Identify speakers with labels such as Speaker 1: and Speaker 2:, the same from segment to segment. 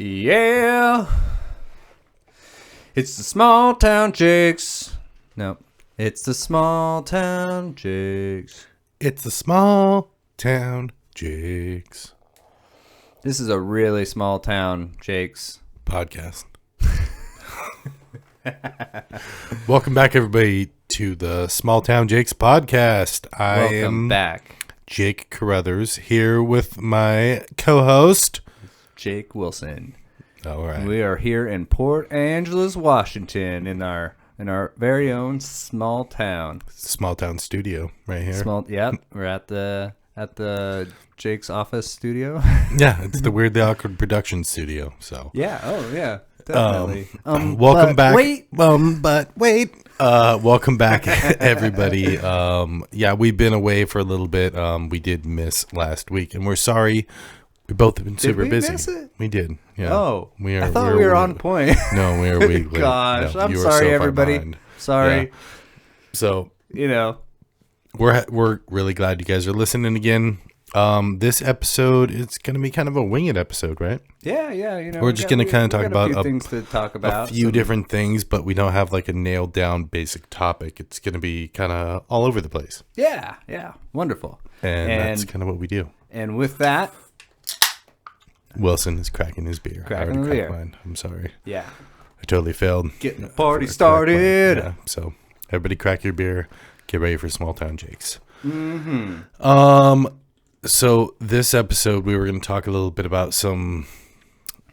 Speaker 1: Yeah. It's the small town Jakes. No, it's the small town Jakes.
Speaker 2: It's the small town Jakes
Speaker 1: This is a really small town Jakes
Speaker 2: podcast. Welcome back, everybody, to the Small Town Jakes podcast. I am
Speaker 1: back,
Speaker 2: Jake Carruthers, here with my co-host,
Speaker 1: Jake Wilson.
Speaker 2: All right.
Speaker 1: We are here in Port Angeles, Washington, in our very own small town.
Speaker 2: Small town studio right here.
Speaker 1: Yep. We're at the Jake's office studio.
Speaker 2: Yeah, it's the Weirdly Awkward production studio. So
Speaker 1: Yeah. Oh yeah. Definitely.
Speaker 2: welcome back.
Speaker 1: Wait.
Speaker 2: Welcome back, everybody. Yeah, we've been away for a little bit. We did miss last week, and we're sorry. We both have been super busy.
Speaker 1: Miss it?
Speaker 2: We did. Yeah.
Speaker 1: Oh, I thought we were on point.
Speaker 2: No, we were week late.
Speaker 1: Gosh,
Speaker 2: No,
Speaker 1: I'm
Speaker 2: you were
Speaker 1: sorry,
Speaker 2: so far
Speaker 1: everybody.
Speaker 2: behind.
Speaker 1: Sorry.
Speaker 2: Yeah. So we're really glad you guys are listening again. This episode is going to be kind of a winged episode, right?
Speaker 1: Yeah.
Speaker 2: We're just going to kind of talk about
Speaker 1: a few things to talk about.
Speaker 2: A few different things, but we don't have like a nailed down basic topic. It's going to be kind of all over the place.
Speaker 1: Yeah. Wonderful.
Speaker 2: And that's kind of what we do.
Speaker 1: And with that,
Speaker 2: Wilson is cracking his beer.
Speaker 1: Cracking the beer.
Speaker 2: Mine. I'm sorry.
Speaker 1: Yeah.
Speaker 2: I totally failed.
Speaker 1: Getting the party started.
Speaker 2: Yeah, so everybody crack your beer. Get ready for Small Town Jakes.
Speaker 1: Mm-hmm.
Speaker 2: So this episode, we were going to talk a little bit about some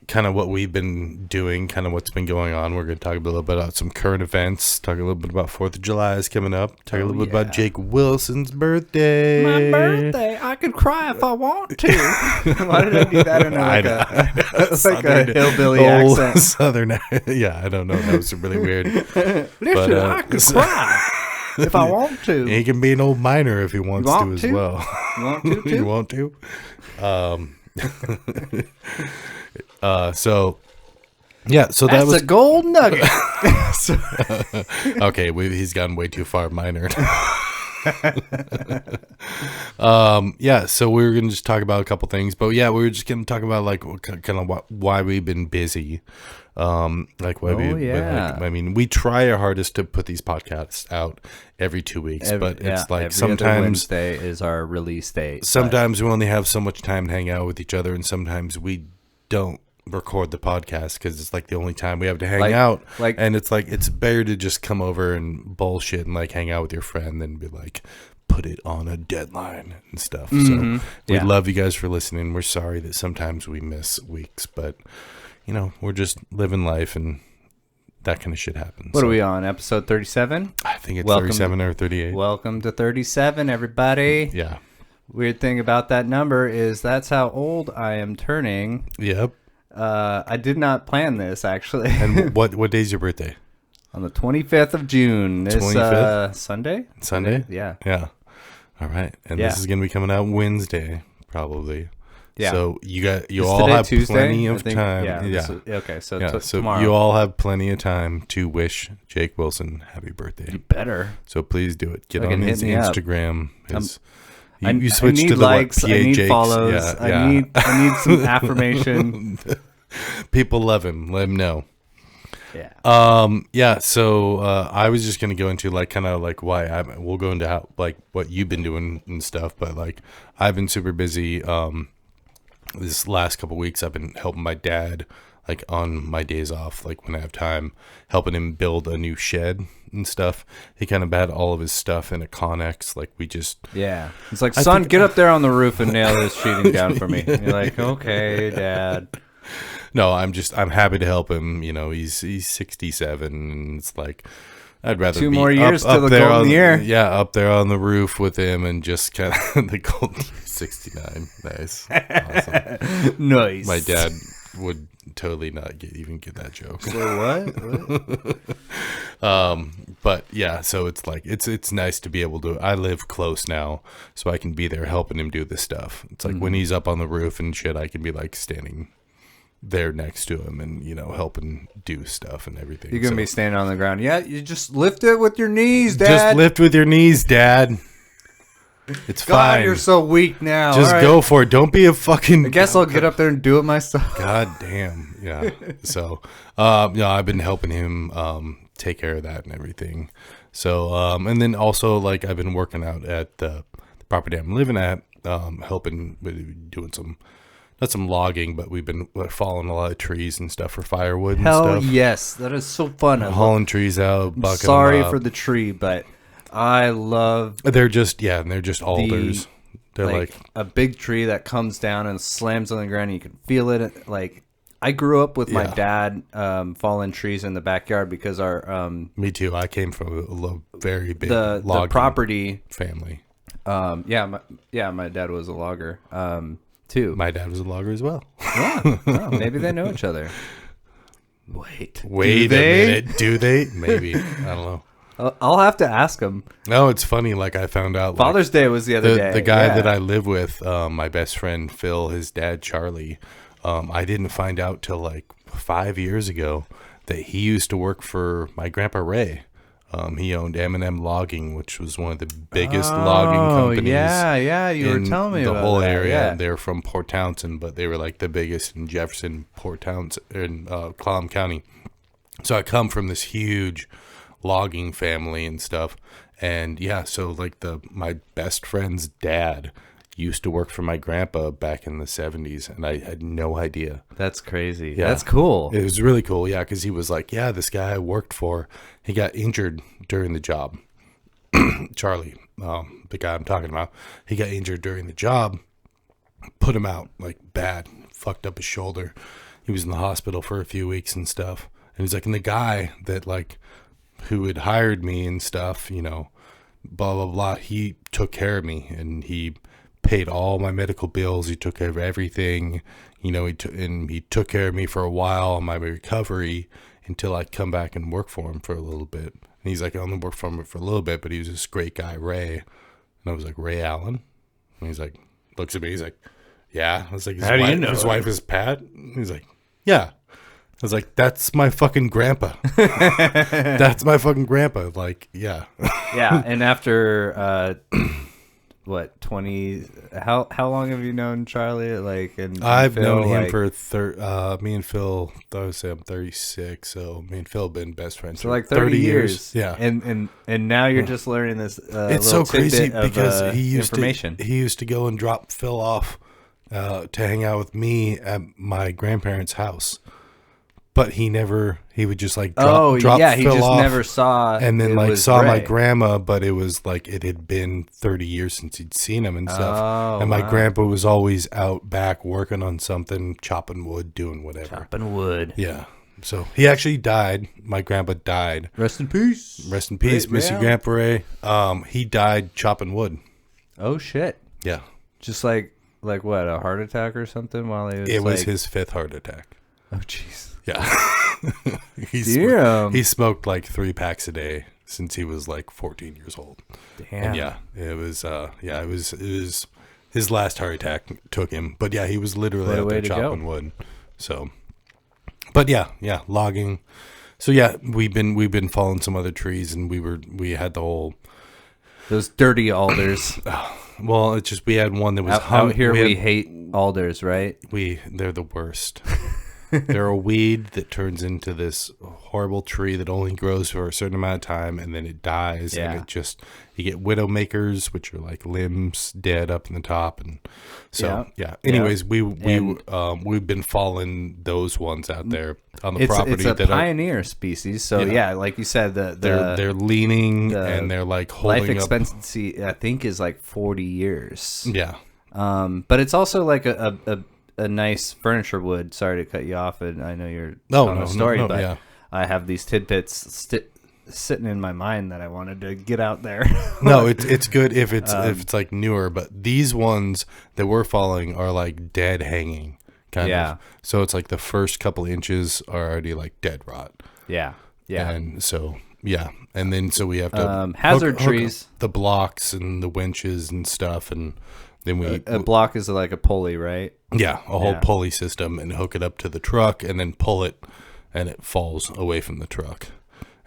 Speaker 2: kind of what we've been doing, kind of what's been going on. We're going to talk a little bit about some current events, talk a little bit about 4th of July is coming up, talk a little bit about Jake Wilson's birthday.
Speaker 1: My birthday. I could cry if I want to. Why did I do that in a hillbilly accent?
Speaker 2: Southern, yeah, I don't know. That was really weird.
Speaker 1: Listen, I could cry if I want to.
Speaker 2: He can be an old miner if he wants to as well.
Speaker 1: You want to too?
Speaker 2: You want to? So that
Speaker 1: That's
Speaker 2: was
Speaker 1: a gold nugget.
Speaker 2: okay. He's gone way too far, minor. So we were gonna just talk about a couple things, but yeah, we were just gonna talk about like kind of why we've been busy. I mean, we try our hardest to put these podcasts out every 2 weeks, but it's like sometimes
Speaker 1: Wednesday is our release date.
Speaker 2: Sometimes we only have so much time to hang out with each other, and sometimes we don't record the podcast because it's like the only time we have to hang out. And it's like it's better to just come over and bullshit and like hang out with your friend than be like put it on a deadline and stuff.
Speaker 1: Mm-hmm.
Speaker 2: So we love you guys for listening. We're sorry that sometimes we miss weeks, but you know, we're just living life and that kind of shit happens.
Speaker 1: What are we on? Episode 37?
Speaker 2: I think it's 37 or 38.
Speaker 1: Welcome to 37, everybody.
Speaker 2: Yeah.
Speaker 1: Weird thing about that number is that's how old I am turning.
Speaker 2: Yep.
Speaker 1: I did not plan this, actually.
Speaker 2: And what day's your birthday?
Speaker 1: On the 25th of June. This
Speaker 2: 25th?
Speaker 1: Sunday?
Speaker 2: Sunday?
Speaker 1: Yeah.
Speaker 2: Yeah. All right. And this is going to be coming out Wednesday, probably.
Speaker 1: Yeah.
Speaker 2: So you all have
Speaker 1: Tuesday?
Speaker 2: plenty of time.
Speaker 1: Yeah. Okay. So
Speaker 2: tomorrow. You all have plenty of time to wish Jake Wilson happy birthday.
Speaker 1: You better.
Speaker 2: So please do it. Get on his Instagram. You switched
Speaker 1: I need
Speaker 2: to the
Speaker 1: likes. I need
Speaker 2: Jakes.
Speaker 1: follows.
Speaker 2: Yeah.
Speaker 1: I need some affirmation.
Speaker 2: People love him. Let him know.
Speaker 1: Yeah.
Speaker 2: So I was just gonna go into like kind of like why we'll go into how like what you've been doing and stuff, but like I've been super busy. This last couple weeks I've been helping my dad like on my days off, like when I have time, helping him build a new shed and stuff. He kind of had all of his stuff in a Connex. Like we just
Speaker 1: It's like, son, get up there on the roof and nail this sheeting down for me. And you're like, okay, Dad.
Speaker 2: No, I'm happy to help him. You know, he's 67, and it's like I'd rather
Speaker 1: 2
Speaker 2: be
Speaker 1: more years
Speaker 2: up
Speaker 1: till the
Speaker 2: there
Speaker 1: golden year.
Speaker 2: Yeah, up there on the roof with him, and just kind of the golden 69. Nice, awesome.
Speaker 1: Nice.
Speaker 2: My dad would totally not even get that joke.
Speaker 1: So what?
Speaker 2: But yeah, so it's like it's nice to be able to. I live close now, so I can be there helping him do this stuff. It's like when he's up on the roof and shit, I can be like standing there next to him and, you know, helping do stuff and everything.
Speaker 1: You're going to be standing on the ground. Yeah, you just lift it with your knees, Dad.
Speaker 2: Just lift with your knees, Dad. It's
Speaker 1: God,
Speaker 2: fine.
Speaker 1: you're so weak now.
Speaker 2: Just
Speaker 1: All right.
Speaker 2: go for it. Don't be a fucking.
Speaker 1: I guess I'll get up there and do it myself.
Speaker 2: God damn. Yeah. So, I've been helping him take care of that and everything. So, and then also, like, I've been working out at the property I'm living at, helping with doing not some logging, but we've been falling a lot of trees and stuff for firewood and
Speaker 1: Hell
Speaker 2: stuff.
Speaker 1: yes. That is so fun.
Speaker 2: Hauling trees out,
Speaker 1: I'm
Speaker 2: bucking
Speaker 1: sorry
Speaker 2: them up.
Speaker 1: for the tree, but I love
Speaker 2: They're just, and they're just alders. They're like
Speaker 1: a big tree that comes down and slams on the ground and you can feel it. Like, I grew up with my dad falling trees in the backyard because our
Speaker 2: me too. I came from a very big
Speaker 1: the property
Speaker 2: family.
Speaker 1: My dad was a logger too.
Speaker 2: My dad was a logger as well.
Speaker 1: Yeah, oh, maybe they know each other. Wait
Speaker 2: a minute. Do they? Maybe. I don't know.
Speaker 1: I'll have to ask him.
Speaker 2: No, it's funny. Like, I found out
Speaker 1: Father's Day was the other day.
Speaker 2: The guy that I live with, my best friend Phil, his dad Charlie. I didn't find out till like 5 years ago that he used to work for my grandpa Ray. He owned M&M Logging, which was one of the biggest logging companies.
Speaker 1: Yeah, you were telling me
Speaker 2: the
Speaker 1: about
Speaker 2: whole
Speaker 1: that,
Speaker 2: area.
Speaker 1: yeah.
Speaker 2: They're from Port Townsend, but they were like the biggest in Jefferson, Port Townsend, in Clallam County. So I come from this huge logging family and stuff, and so like my best friend's dad used to work for my grandpa back in the 70s, and I had no idea.
Speaker 1: That's crazy.
Speaker 2: Yeah.
Speaker 1: That's cool.
Speaker 2: It was really cool, because he was like, this guy I worked for, he got injured during the job. Charlie, the guy I'm talking about, he got injured during the job, put him out, like, bad, fucked up his shoulder. He was in the hospital for a few weeks and stuff. And he's like, and the guy that, like, who had hired me and stuff, blah, blah, blah, he took care of me, and he paid all my medical bills. He took care of everything, he took care of me for a while on my recovery until I come back and work for him for a little bit. And he's like, I only worked for him for a little bit, but he was this great guy, Ray. And I was like, Ray Allen? And he's like, looks at me, he's like, yeah. I was like,
Speaker 1: how do you know
Speaker 2: his wife is Pat? And he's like, yeah. I was like, that's my fucking grandpa. That's my fucking grandpa. Like, yeah.
Speaker 1: Yeah, and after 20? How long have you known Charlie? Like, and
Speaker 2: I've
Speaker 1: Phil,
Speaker 2: known him
Speaker 1: like,
Speaker 2: for me and Phil. I would say I'm 36, so me and Phil have been best friends
Speaker 1: for like 30 years.
Speaker 2: Yeah,
Speaker 1: and now you're just learning this.
Speaker 2: It's so crazy because he used
Speaker 1: information.
Speaker 2: to go and drop Phil off to hang out with me at my grandparents' house. But he would just like drop Phil
Speaker 1: he just
Speaker 2: off,
Speaker 1: never saw,
Speaker 2: and then like
Speaker 1: saw
Speaker 2: my grandma, but it was like it had been 30 years since he'd seen him and stuff.
Speaker 1: Oh,
Speaker 2: and my grandpa was always out back working on something, chopping wood, doing whatever.
Speaker 1: Chopping wood.
Speaker 2: Yeah. So he actually died. My grandpa died.
Speaker 1: Rest in peace.
Speaker 2: Rest in peace, Miss Grandpa Ray. He died chopping wood.
Speaker 1: Oh shit.
Speaker 2: Yeah.
Speaker 1: Just like what, a heart attack or something while he was
Speaker 2: It was his 5th heart attack.
Speaker 1: Oh jeez.
Speaker 2: Yeah.
Speaker 1: Damn.
Speaker 2: He smoked like 3 packs a day since he was like 14 years old.
Speaker 1: Damn.
Speaker 2: And it was his last heart attack took him. But he was literally out there chopping wood. So, but logging. So we've been falling some other trees, and we had the whole
Speaker 1: those dirty alders.
Speaker 2: Well, it's just we had one that was
Speaker 1: out here. We hate alders, right?
Speaker 2: They're the worst. They're a weed that turns into this horrible tree that only grows for a certain amount of time, and then it dies.
Speaker 1: Yeah.
Speaker 2: And you get widowmakers, which are like limbs dead up in the top, and so Anyways, we've been following those ones out there on the property.
Speaker 1: It's a pioneer species, so like you said,
Speaker 2: they're leaning and they're like holding
Speaker 1: life expectancy. I think is like 40 years.
Speaker 2: Yeah.
Speaker 1: But it's also like a nice furniture wood. Sorry to cut you off, and I know you're telling a story, but I have these tidbits sitting in my mind that I wanted to get out there.
Speaker 2: No, it's good if it's like newer, but these ones that we're following are like dead hanging kind of. So it's like the first couple inches are already like dead rot. Yeah. And so and then so we have to
Speaker 1: hazard trees,
Speaker 2: the blocks and the winches and stuff, and then
Speaker 1: a block is like a pulley, right?
Speaker 2: Yeah, a whole pulley system, and hook it up to the truck, and then pull it, and it falls away from the truck.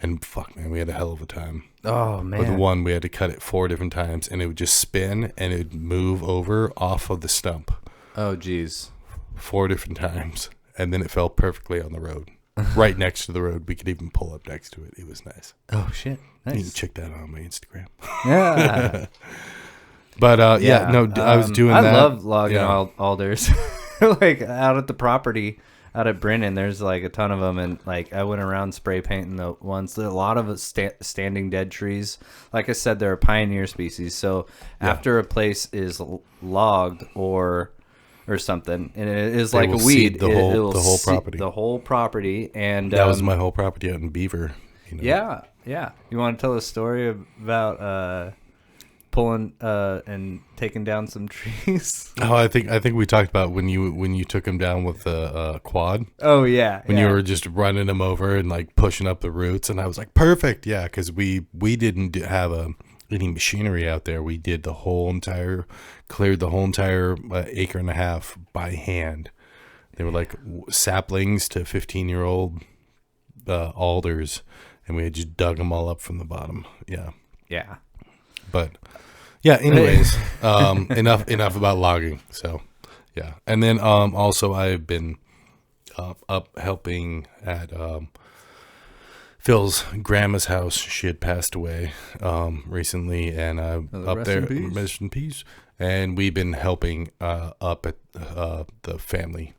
Speaker 2: And fuck, man, we had a hell of a time.
Speaker 1: Oh, man.
Speaker 2: With one, we had to cut it 4 different times, and it would just spin, and it would move over off of the stump.
Speaker 1: Oh, geez.
Speaker 2: 4 different times, and then it fell perfectly on the road. Right next to the road. We could even pull up next to it. It was nice.
Speaker 1: Oh, shit. Nice.
Speaker 2: You can check that out on my Instagram.
Speaker 1: Yeah.
Speaker 2: But, I was doing that.
Speaker 1: I love logging alders. Like, out at the property, out at Brennan, there's, like, a ton of them. And, like, I went around spray painting the ones. A lot of standing dead trees. Like I said, they're a pioneer species. So, after a place is logged or something, and it is like a weed,
Speaker 2: the whole property.
Speaker 1: The whole property. And
Speaker 2: that was my whole property out in Beaver.
Speaker 1: Yeah. You want to tell a story about pulling and taking down some trees?
Speaker 2: Oh, I think we talked about when you took them down with the quad.
Speaker 1: Oh yeah,
Speaker 2: when you were just running them over and like pushing up the roots, and I was like, perfect, yeah, because we didn't have any machinery out there. We did cleared the whole entire acre and a half by hand. They were like saplings to 15-year-old alders, and we had just dug them all up from the bottom. Yeah. But yeah, anyways, enough about logging. So yeah, and then also I've been up helping at Phil's grandma's house. She had passed away recently, and I'm up there. Rest in peace. And we've been helping up at the family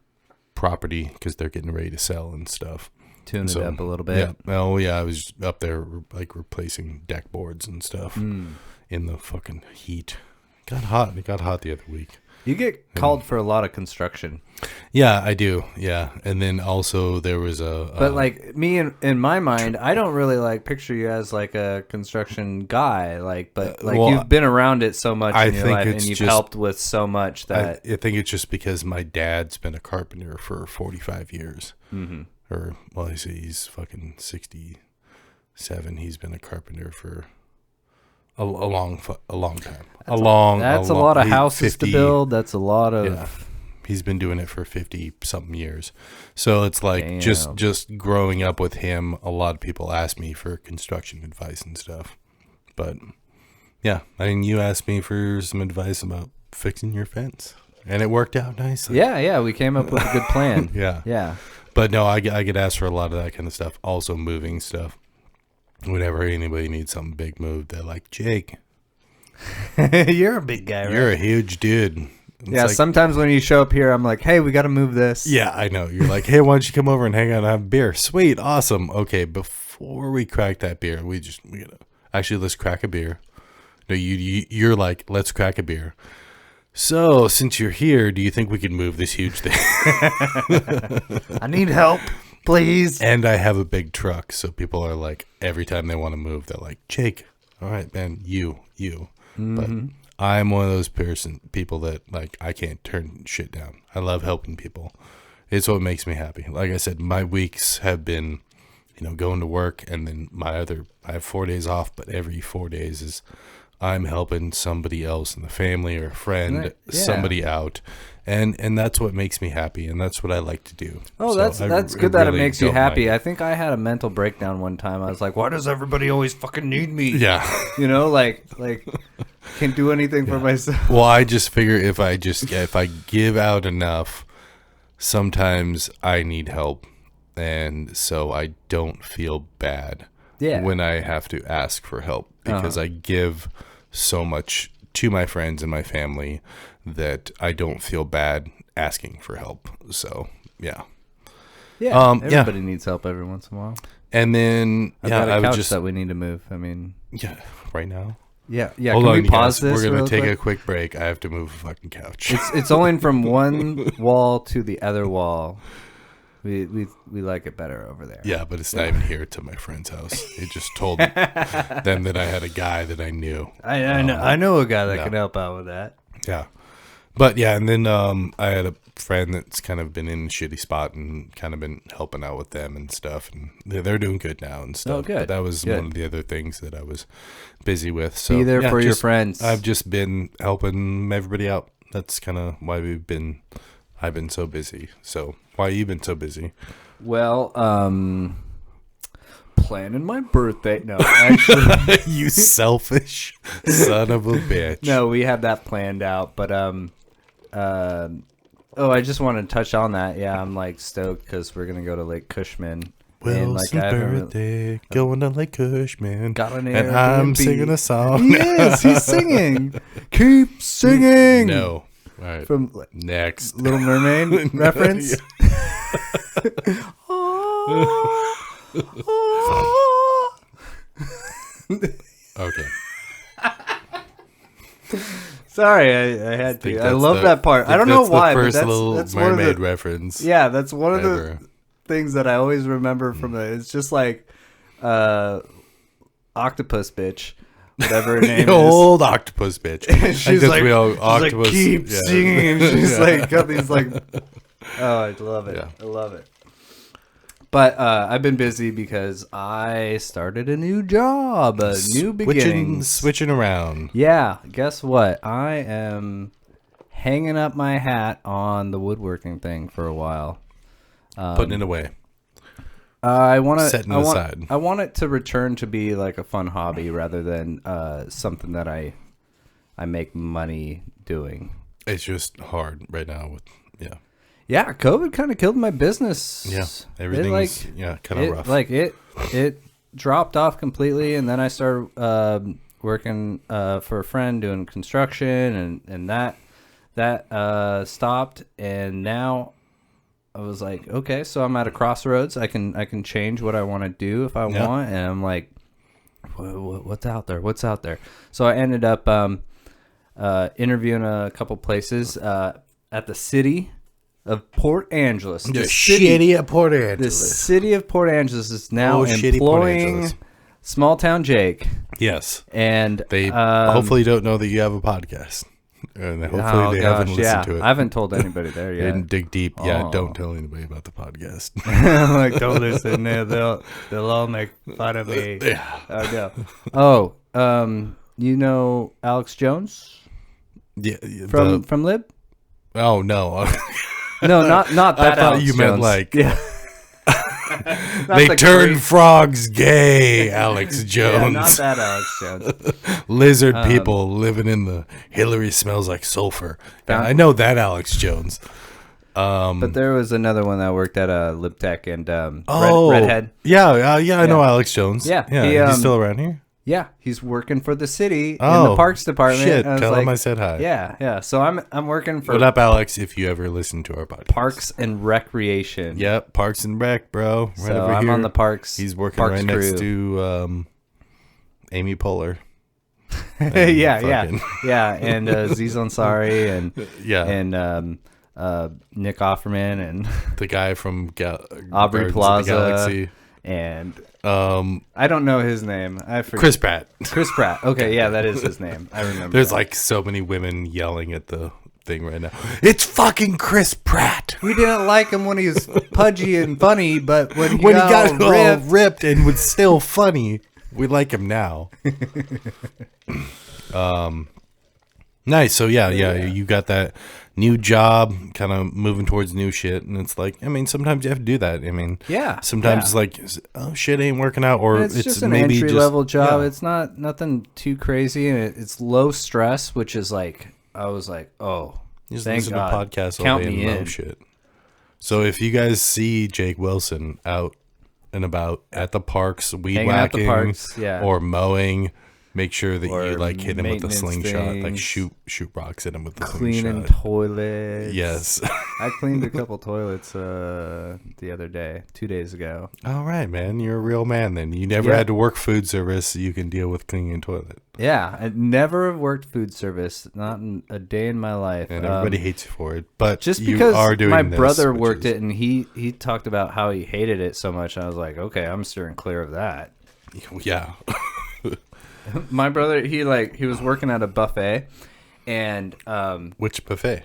Speaker 2: property because they're getting ready to sell and stuff.
Speaker 1: Tune it up a little bit.
Speaker 2: Yeah. Oh yeah, I was up there like replacing deck boards and stuff in the fucking heat. It got hot the other week.
Speaker 1: You get called for a lot of construction.
Speaker 2: Yeah, I do. Yeah, and then also there was
Speaker 1: But like me in my mind, I don't really like picture you as like a construction guy. But you've been around it so much in your life, and you've helped with so much that
Speaker 2: I think it's just because my dad's been a carpenter for 45 years. Mm-hmm. Or well, I say he's fucking 67. He's been a carpenter for a long time. That's a lot of houses 50, to build.
Speaker 1: That's a lot of.
Speaker 2: Yeah. He's been doing it for 50-something years. So it's like just growing up with him, a lot of people ask me for construction advice and stuff. But yeah, I mean, you asked me for some advice about fixing your fence, and it worked out nicely.
Speaker 1: Yeah, we came up with a good plan.
Speaker 2: Yeah. But no, I get asked for a lot of that kind of stuff. Also moving stuff. Whenever anybody needs something big moved, they're like, Jake,
Speaker 1: you're a big guy, right?
Speaker 2: You're a huge dude. It's
Speaker 1: sometimes when you show up here, I'm like, hey, we got to move this.
Speaker 2: Yeah, I know. You're like, hey, why don't you come over and hang out and have a beer? Sweet, awesome. Okay, before we crack that beer, we gotta actually, let's crack a beer. No, you're like, let's crack a beer. So, since you're here, do you think we can move this huge thing?
Speaker 1: I need help, please.
Speaker 2: And I have a big truck, so people are like, every time they want to move, they're like, Jake, all right, man, you. Mm-hmm. But I'm one of those people that, like, I can't turn shit down. I love helping people. It's what makes me happy. Like I said, my weeks have been, going to work, and then I have 4 days off, but every 4 days is I'm helping somebody else in the family or a friend, somebody out. And that's what makes me happy, and that's what I like to do.
Speaker 1: Oh, so that's good that it makes you happy. I think I had a mental breakdown one time. I was like, why does everybody always fucking need me?
Speaker 2: Yeah.
Speaker 1: Like can't do anything for myself.
Speaker 2: Well, I just figure if I give out enough, sometimes I need help, and so I don't feel bad when I have to ask for help, because I give so much to my friends and my family that I don't feel bad asking for help. So yeah,
Speaker 1: everybody needs help every once in a while.
Speaker 2: And then
Speaker 1: I've got a couch that we need to move. I mean,
Speaker 2: right now.
Speaker 1: Yeah.
Speaker 2: Hold on, we pause this? We're gonna take a quick break. I have to move a fucking couch.
Speaker 1: It's only from one wall to the other wall. We like it better over there.
Speaker 2: Yeah, but it's not even here to my friend's house. It just told them that I had a guy that I knew.
Speaker 1: I know a guy that can help out with that.
Speaker 2: Yeah. But yeah, and then I had a friend that's kind of been in a shitty spot and kind of been helping out with them and stuff, and they're doing good now and stuff.
Speaker 1: Oh, good.
Speaker 2: But that was one of the other things that I was busy with. So
Speaker 1: be there for your friends.
Speaker 2: I've just been helping everybody out. That's kind of why I've been so busy. So why you been so busy?
Speaker 1: Well, planning my birthday. No, actually.
Speaker 2: You selfish son of a bitch.
Speaker 1: No, we had that planned out. But, I just wanted to touch on that. Yeah, I'm like stoked because we're going to go to Lake Cushman.
Speaker 2: Wilson's birthday, going to Lake Cushman.
Speaker 1: Got an
Speaker 2: and I'm singing a song.
Speaker 1: Yes, he's singing. Keep singing.
Speaker 2: No. All right.
Speaker 1: From
Speaker 2: next.
Speaker 1: Little Mermaid reference.
Speaker 2: Okay.
Speaker 1: Sorry, I had to. I love that part. I don't know why,
Speaker 2: but
Speaker 1: that's
Speaker 2: Little
Speaker 1: one of
Speaker 2: Mermaid
Speaker 1: the
Speaker 2: reference.
Speaker 1: Yeah, that's one of the things that I always remember from it. It's just like octopus bitch, whatever her name is.
Speaker 2: Old octopus bitch.
Speaker 1: she's like, keep singing. And she's like, got these like, oh, I love it. Yeah. I love it. But I've been busy because I started a new job, new beginnings.
Speaker 2: Switching around.
Speaker 1: Yeah, guess what? I am hanging up my hat on the woodworking thing for a while.
Speaker 2: Putting it away.
Speaker 1: I want to
Speaker 2: setting it aside.
Speaker 1: I want it to return to be like a fun hobby rather than something that I make money doing.
Speaker 2: It's just hard right now with
Speaker 1: Yeah, COVID kind of killed my business.
Speaker 2: Yeah, everything's kind of rough.
Speaker 1: Like it dropped off completely, and then I started working for a friend doing construction, and that stopped, and now I was like, okay, so I'm at a crossroads. I can change what I want to do if I want, and I'm like, what's out there? What's out there? So I ended up interviewing a couple places at the city of Port Angeles.
Speaker 2: The city of Port Angeles.
Speaker 1: The city of Port Angeles is now employing Small Town Jake.
Speaker 2: Yes.
Speaker 1: And
Speaker 2: they hopefully don't know that you have a podcast. And hopefully they haven't listened to it.
Speaker 1: I haven't told anybody there yet.
Speaker 2: And dig deep. Yeah, don't tell anybody about the podcast.
Speaker 1: Like, don't listen. They'll all make fun of me.
Speaker 2: Yeah.
Speaker 1: You know Alex Jones?
Speaker 2: Yeah.
Speaker 1: From Lib?
Speaker 2: Oh, no.
Speaker 1: No, not that.
Speaker 2: I thought
Speaker 1: Alex
Speaker 2: you
Speaker 1: Jones.
Speaker 2: meant like
Speaker 1: they
Speaker 2: turned frogs gay, Alex Jones.
Speaker 1: Yeah, not that Alex Jones.
Speaker 2: Lizard people living in the Hillary smells like sulfur. I know that Alex Jones.
Speaker 1: But there was another one that worked at LibTech and Redhead.
Speaker 2: Yeah, I know Alex Jones.
Speaker 1: Yeah,
Speaker 2: he's still around here.
Speaker 1: Yeah, he's working for the city in the parks department.
Speaker 2: Shit, tell him I said hi.
Speaker 1: Yeah. So I'm working for.
Speaker 2: What up, Alex? If you ever listen to our podcast,
Speaker 1: Parks and Recreation.
Speaker 2: Yep, Parks and Rec, bro. Right
Speaker 1: so
Speaker 2: over
Speaker 1: I'm
Speaker 2: here.
Speaker 1: on the Parks.
Speaker 2: He's working right next to Amy Poehler.
Speaker 1: Yeah, and Aziz Ansari and Nick Offerman and
Speaker 2: the guy from
Speaker 1: Aubrey Plaza
Speaker 2: Galaxy.
Speaker 1: And I don't know his name. I forget.
Speaker 2: Chris Pratt.
Speaker 1: Chris Pratt. Okay, yeah, that is his name. I remember.
Speaker 2: There's like so many women yelling at the thing right now. It's fucking Chris Pratt.
Speaker 1: We didn't like him when he was pudgy and funny, but when he
Speaker 2: got all ripped and was still funny, we like him now. Nice. So yeah, you got that new job, kind of moving towards new shit, and it's like, I mean, sometimes you have to do that. I mean, sometimes it's like, oh shit, ain't working out, or
Speaker 1: it's just an entry level job. It's nothing too crazy, and it's low stress, which is like, I was like, oh,
Speaker 2: just
Speaker 1: thank
Speaker 2: listen
Speaker 1: God.
Speaker 2: to podcasts
Speaker 1: Count
Speaker 2: all day
Speaker 1: me
Speaker 2: and
Speaker 1: in.
Speaker 2: low shit. So if you guys see Jake Wilson out and about at the parks, weed whacking, or mowing, make sure that you like hit him with a slingshot, like shoot rocks at him with the slingshot.
Speaker 1: Cleaning toilets.
Speaker 2: Yes.
Speaker 1: I cleaned a couple toilets the other day, 2 days ago.
Speaker 2: All right, man. You're a real man then. You never had to work food service, so you can deal with cleaning a toilet.
Speaker 1: Yeah, I never worked food service, not in a day in my life.
Speaker 2: And everybody hates you for it, but
Speaker 1: just
Speaker 2: you
Speaker 1: because
Speaker 2: are doing
Speaker 1: my brother worked it and he talked about how he hated it so much, I was like, okay, I'm steering clear of that.
Speaker 2: Yeah.
Speaker 1: My brother, he was working at a buffet, and
Speaker 2: which buffet?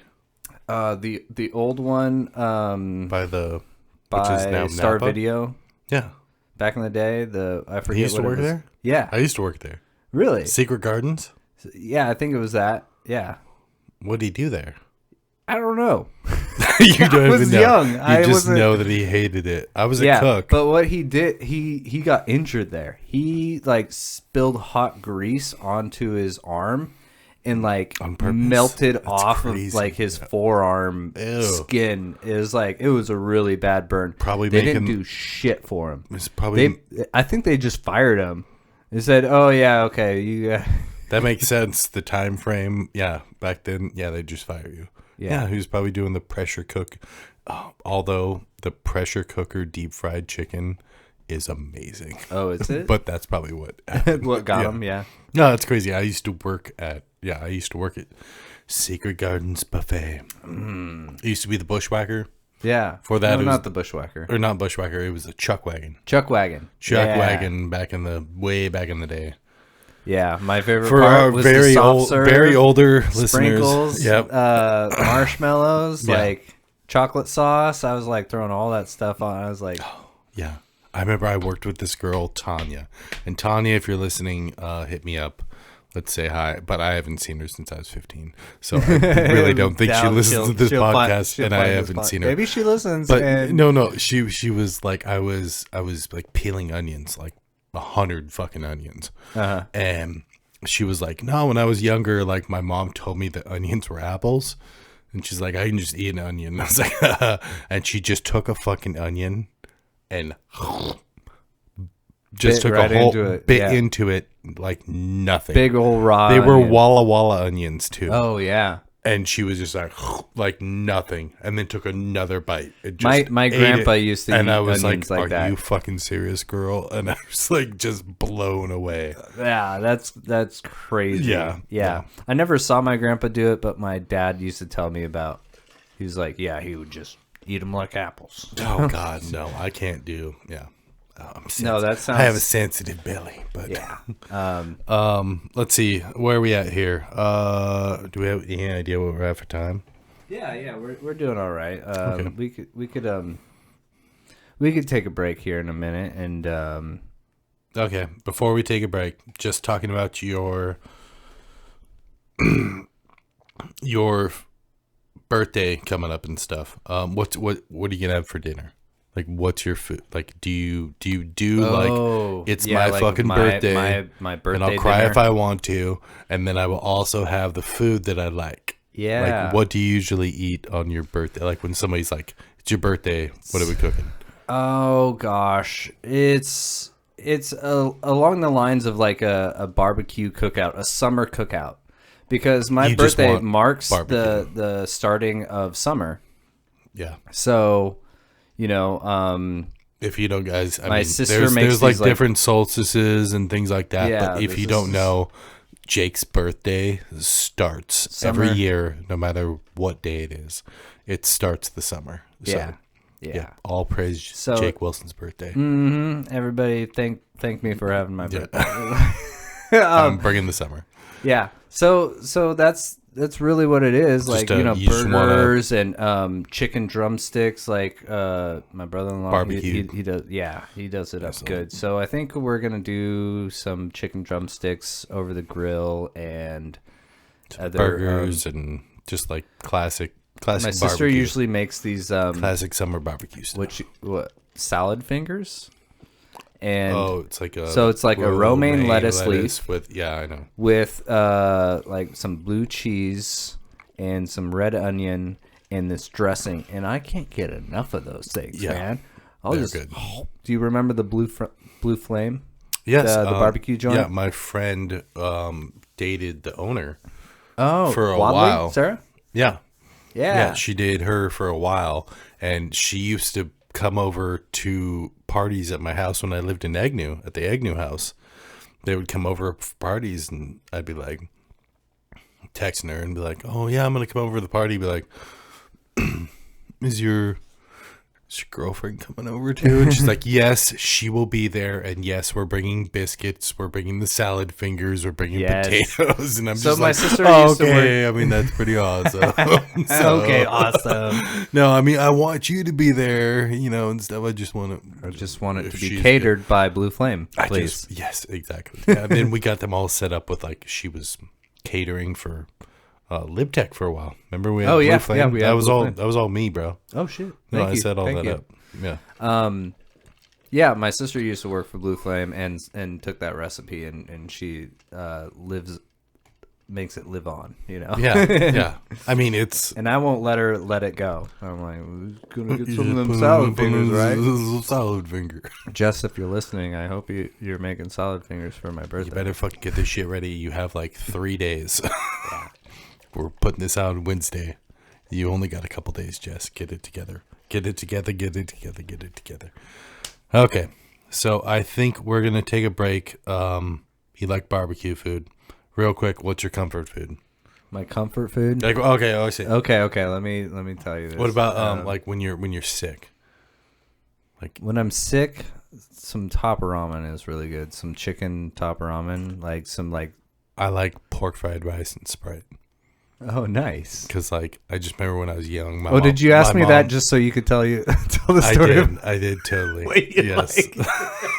Speaker 1: The old one
Speaker 2: by
Speaker 1: which is now Star
Speaker 2: Napa?
Speaker 1: Video.
Speaker 2: Yeah,
Speaker 1: back in the day, I forget.
Speaker 2: He used to work there.
Speaker 1: Yeah,
Speaker 2: I used to work there.
Speaker 1: Really?
Speaker 2: Secret Gardens?
Speaker 1: Yeah, I think it was that. Yeah.
Speaker 2: What did he do there?
Speaker 1: I don't know.
Speaker 2: You don't
Speaker 1: I was
Speaker 2: even know.
Speaker 1: young.
Speaker 2: You just know that he hated it. I was a cook.
Speaker 1: But what he did, he got injured there. He like spilled hot grease onto his arm and like melted off of like his forearm skin. It was a really bad burn.
Speaker 2: Probably
Speaker 1: they didn't do shit for him. I think they just fired him. They said, "Oh yeah, okay, you."
Speaker 2: That makes sense. The time frame, back then, they just fire you. Yeah, he was probably doing the pressure cook. Although the pressure cooker deep fried chicken is amazing.
Speaker 1: Oh, is it?
Speaker 2: But that's probably what
Speaker 1: what got him. Yeah.
Speaker 2: No, that's crazy. I used to work at Secret Gardens Buffet. It used to be the Bushwhacker.
Speaker 1: Yeah.
Speaker 2: For that,
Speaker 1: no, not the Bushwhacker.
Speaker 2: Or not Bushwhacker. It was a Chuck Wagon.
Speaker 1: Chuck Wagon
Speaker 2: way back in the day.
Speaker 1: Yeah, my favorite part was the soft serve,
Speaker 2: very older
Speaker 1: sprinkles,
Speaker 2: listeners.
Speaker 1: Marshmallows, like chocolate sauce. I was like throwing all that stuff on. I was like,
Speaker 2: yeah. I remember I worked with this girl, Tanya. And Tanya, if you're listening, hit me up. Let's say hi. But I haven't seen her since I was 15. So I really don't think she listens to this podcast, and I haven't seen her.
Speaker 1: Maybe she listens.
Speaker 2: But no. She was like, I was like peeling onions, like 100 fucking onions. And she was like, no, when I was younger, like my mom told me that onions were apples. And she's like, I can just eat an onion. And I was like, and she just took a fucking onion and just took a whole bit into it like nothing.
Speaker 1: Big old raw
Speaker 2: They were
Speaker 1: onion.
Speaker 2: Walla Walla onions too.
Speaker 1: Oh yeah.
Speaker 2: And she was just like nothing, and then took another bite. It just
Speaker 1: my grandpa used to eat
Speaker 2: and I was like,
Speaker 1: like
Speaker 2: "Are
Speaker 1: that.
Speaker 2: you fucking serious, girl?" And I was like, just blown away.
Speaker 1: Yeah, that's crazy.
Speaker 2: Yeah.
Speaker 1: I never saw my grandpa do it, but my dad used to tell me about. He was like, "Yeah, he would just eat them like apples."
Speaker 2: Oh God, no, I can't do. Yeah.
Speaker 1: No, that sounds.
Speaker 2: I have a sensitive belly, but
Speaker 1: yeah.
Speaker 2: Let's see, where are we at here? Do we have any idea what we're at for time?
Speaker 1: Yeah, we're doing all right.
Speaker 2: Okay.
Speaker 1: We could take a break here in a minute, and
Speaker 2: okay. Before we take a break, just talking about your birthday coming up and stuff. What are you gonna have for dinner? Like, what's your food? Like, do you like, it's my like fucking birthday,
Speaker 1: my birthday,
Speaker 2: and I'll cry
Speaker 1: dinner.
Speaker 2: if I want to, and then I will also have the food that I like.
Speaker 1: Yeah.
Speaker 2: Like, what do you usually eat on your birthday? Like, when somebody's like, it's your birthday, what are we cooking?
Speaker 1: Oh gosh, it's along the lines of like a barbecue cookout, a summer cookout, because my birthday marks the starting of summer.
Speaker 2: Yeah.
Speaker 1: So. You know,
Speaker 2: if you don't, guys,
Speaker 1: my sister makes
Speaker 2: there's like different solstices and things like that.
Speaker 1: Yeah,
Speaker 2: but if you don't know, Jake's birthday starts every year, no matter what day it is. It starts the summer. So, yeah. All praise Jake Wilson's birthday.
Speaker 1: Everybody thank me for having my birthday.
Speaker 2: I'm bringing the summer.
Speaker 1: Yeah. So that's really what it is. Just like, burgers and chicken drumsticks. Like my brother-in-law,
Speaker 2: barbecue.
Speaker 1: He does. Yeah, he does it up good. So I think we're gonna do some chicken drumsticks over the grill and
Speaker 2: burgers and just like classic.
Speaker 1: My sister
Speaker 2: barbecue.
Speaker 1: usually makes these
Speaker 2: classic summer barbecue stuff.
Speaker 1: What salad fingers. And
Speaker 2: it's like a
Speaker 1: romaine lettuce leaf
Speaker 2: with I know,
Speaker 1: with like some blue cheese and some red onion and this dressing, and I can't get enough of those things, man.
Speaker 2: They're good.
Speaker 1: Do you remember the Blue Flame?
Speaker 2: Yes,
Speaker 1: the barbecue joint.
Speaker 2: Yeah, my friend dated the owner.
Speaker 1: Oh,
Speaker 2: for a
Speaker 1: Wadley,
Speaker 2: while,
Speaker 1: Sarah.
Speaker 2: Yeah, she dated her for a while, and she used to come over to parties at my house when I lived in Agnew, at the Agnew house. They would come over for parties, and I'd be like texting her and be like, "Oh yeah, I'm gonna come over to the party." Be like, "Is your girlfriend coming over too?" And she's like, "Yes, she will be there, and yes, we're bringing biscuits, we're bringing the salad fingers, we're bringing potatoes." And I'm just
Speaker 1: my
Speaker 2: like,
Speaker 1: sister
Speaker 2: used to work. I mean, that's pretty awesome.
Speaker 1: Okay, awesome.
Speaker 2: No, I mean, I want you to be there, and stuff. I just want
Speaker 1: it to be catered by Blue Flame, please.
Speaker 2: Yes, exactly. Yeah, and then we got them all set up with, like, she was catering for LibTech for a while. Remember we had
Speaker 1: Blue
Speaker 2: Flame?
Speaker 1: Yeah, we had
Speaker 2: that was all me, bro.
Speaker 1: Oh shit!
Speaker 2: I set all that up. Yeah.
Speaker 1: Yeah, my sister used to work for Blue Flame and took that recipe and she makes it live on,
Speaker 2: Yeah. I mean,
Speaker 1: and I won't let her let it go. I'm like, we're gonna get some of them salad fingers, right?
Speaker 2: Salad finger.
Speaker 1: Jess, if you're listening, I hope you're making salad fingers for my birthday.
Speaker 2: You better fucking get this shit ready. You have like 3 days. We're putting this out on Wednesday. You only got a couple days, Jess. Get it together. Get it together. Okay, so I think we're gonna take a break. You like barbecue food? Real quick, what's your comfort food?
Speaker 1: My comfort food?
Speaker 2: Like, okay, I see.
Speaker 1: Okay. Let me tell you this.
Speaker 2: What about like when you're sick?
Speaker 1: Like when I'm sick, some top ramen is really good. Some chicken top ramen,
Speaker 2: I like pork fried rice and Sprite.
Speaker 1: Oh, nice.
Speaker 2: Because I just remember when I was young.
Speaker 1: Did you ask me that just so you could tell the story?
Speaker 2: I did totally.
Speaker 1: Wait,
Speaker 2: yes.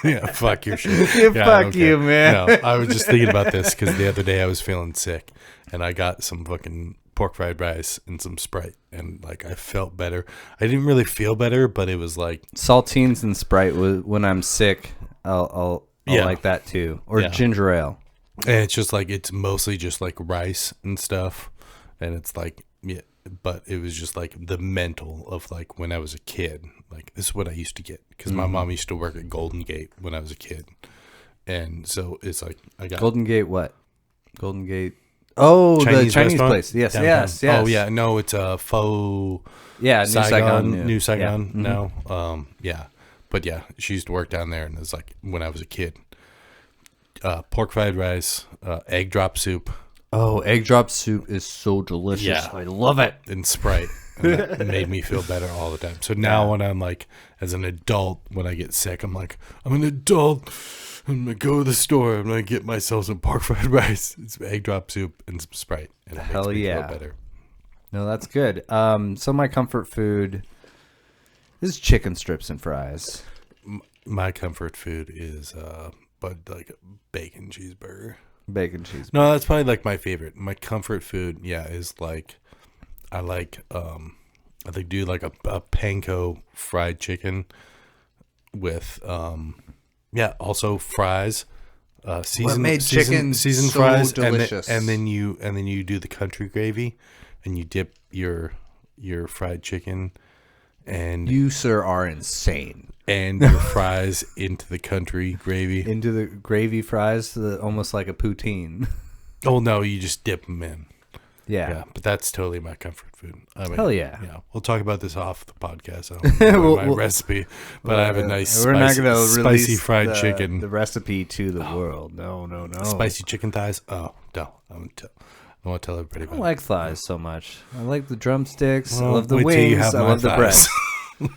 Speaker 2: Yeah, fuck your shit.
Speaker 1: Fuck you, man.
Speaker 2: No, I was just thinking about this because the other day I was feeling sick and I got some fucking pork fried rice and some Sprite and I felt better. I didn't really feel better, but it was like
Speaker 1: saltines and Sprite. When I'm sick, I'll like that too, or ginger ale.
Speaker 2: And it's just it's mostly just rice and stuff. And it's but it was just the mental of when I was a kid, this is what I used to get because my mom used to work at Golden Gate when I was a kid. And so it's I got
Speaker 1: Golden Gate. What? Golden Gate. Oh, the Chinese place. Yes.
Speaker 2: Downtown.
Speaker 1: Yes.
Speaker 2: Oh yeah. No, it's a faux.
Speaker 1: Yeah.
Speaker 2: New Saigon now. Yeah. But yeah, she used to work down there and it was when I was a kid, pork fried rice, egg drop soup.
Speaker 1: Oh, egg drop soup is so delicious.
Speaker 2: Yeah.
Speaker 1: I love it.
Speaker 2: And Sprite. And that made me feel better all the time. So now when I'm as an adult, when I get sick, I'm I'm an adult. I'm going to go to the store. I'm going to get myself some pork fried rice, some egg drop soup, and some Sprite. And it makes me feel better.
Speaker 1: No, that's good. So my comfort food is chicken strips and fries.
Speaker 2: My comfort food is a bacon cheeseburger.
Speaker 1: Bacon cheese.
Speaker 2: No, that's probably my favorite. My comfort food, is I do a panko fried chicken with also fries. Seasoned
Speaker 1: so
Speaker 2: fries,
Speaker 1: delicious.
Speaker 2: and then you do the country gravy, and you dip your fried chicken, and
Speaker 1: you sir are insane.
Speaker 2: And your fries into the country gravy.
Speaker 1: Into the gravy fries, almost like a poutine.
Speaker 2: Oh, no, you just dip them in.
Speaker 1: Yeah.
Speaker 2: But that's totally my comfort food.
Speaker 1: Hell yeah.
Speaker 2: Yeah. We'll talk about this off the podcast. I don't know my recipe, but I have a nice spicy fried chicken.
Speaker 1: The recipe to the world. No.
Speaker 2: Spicy chicken thighs. Oh, no. I want to tell everybody about it.
Speaker 1: I don't like thighs so much. I like the drumsticks.
Speaker 2: Well,
Speaker 1: I love the wings. I love the breast. You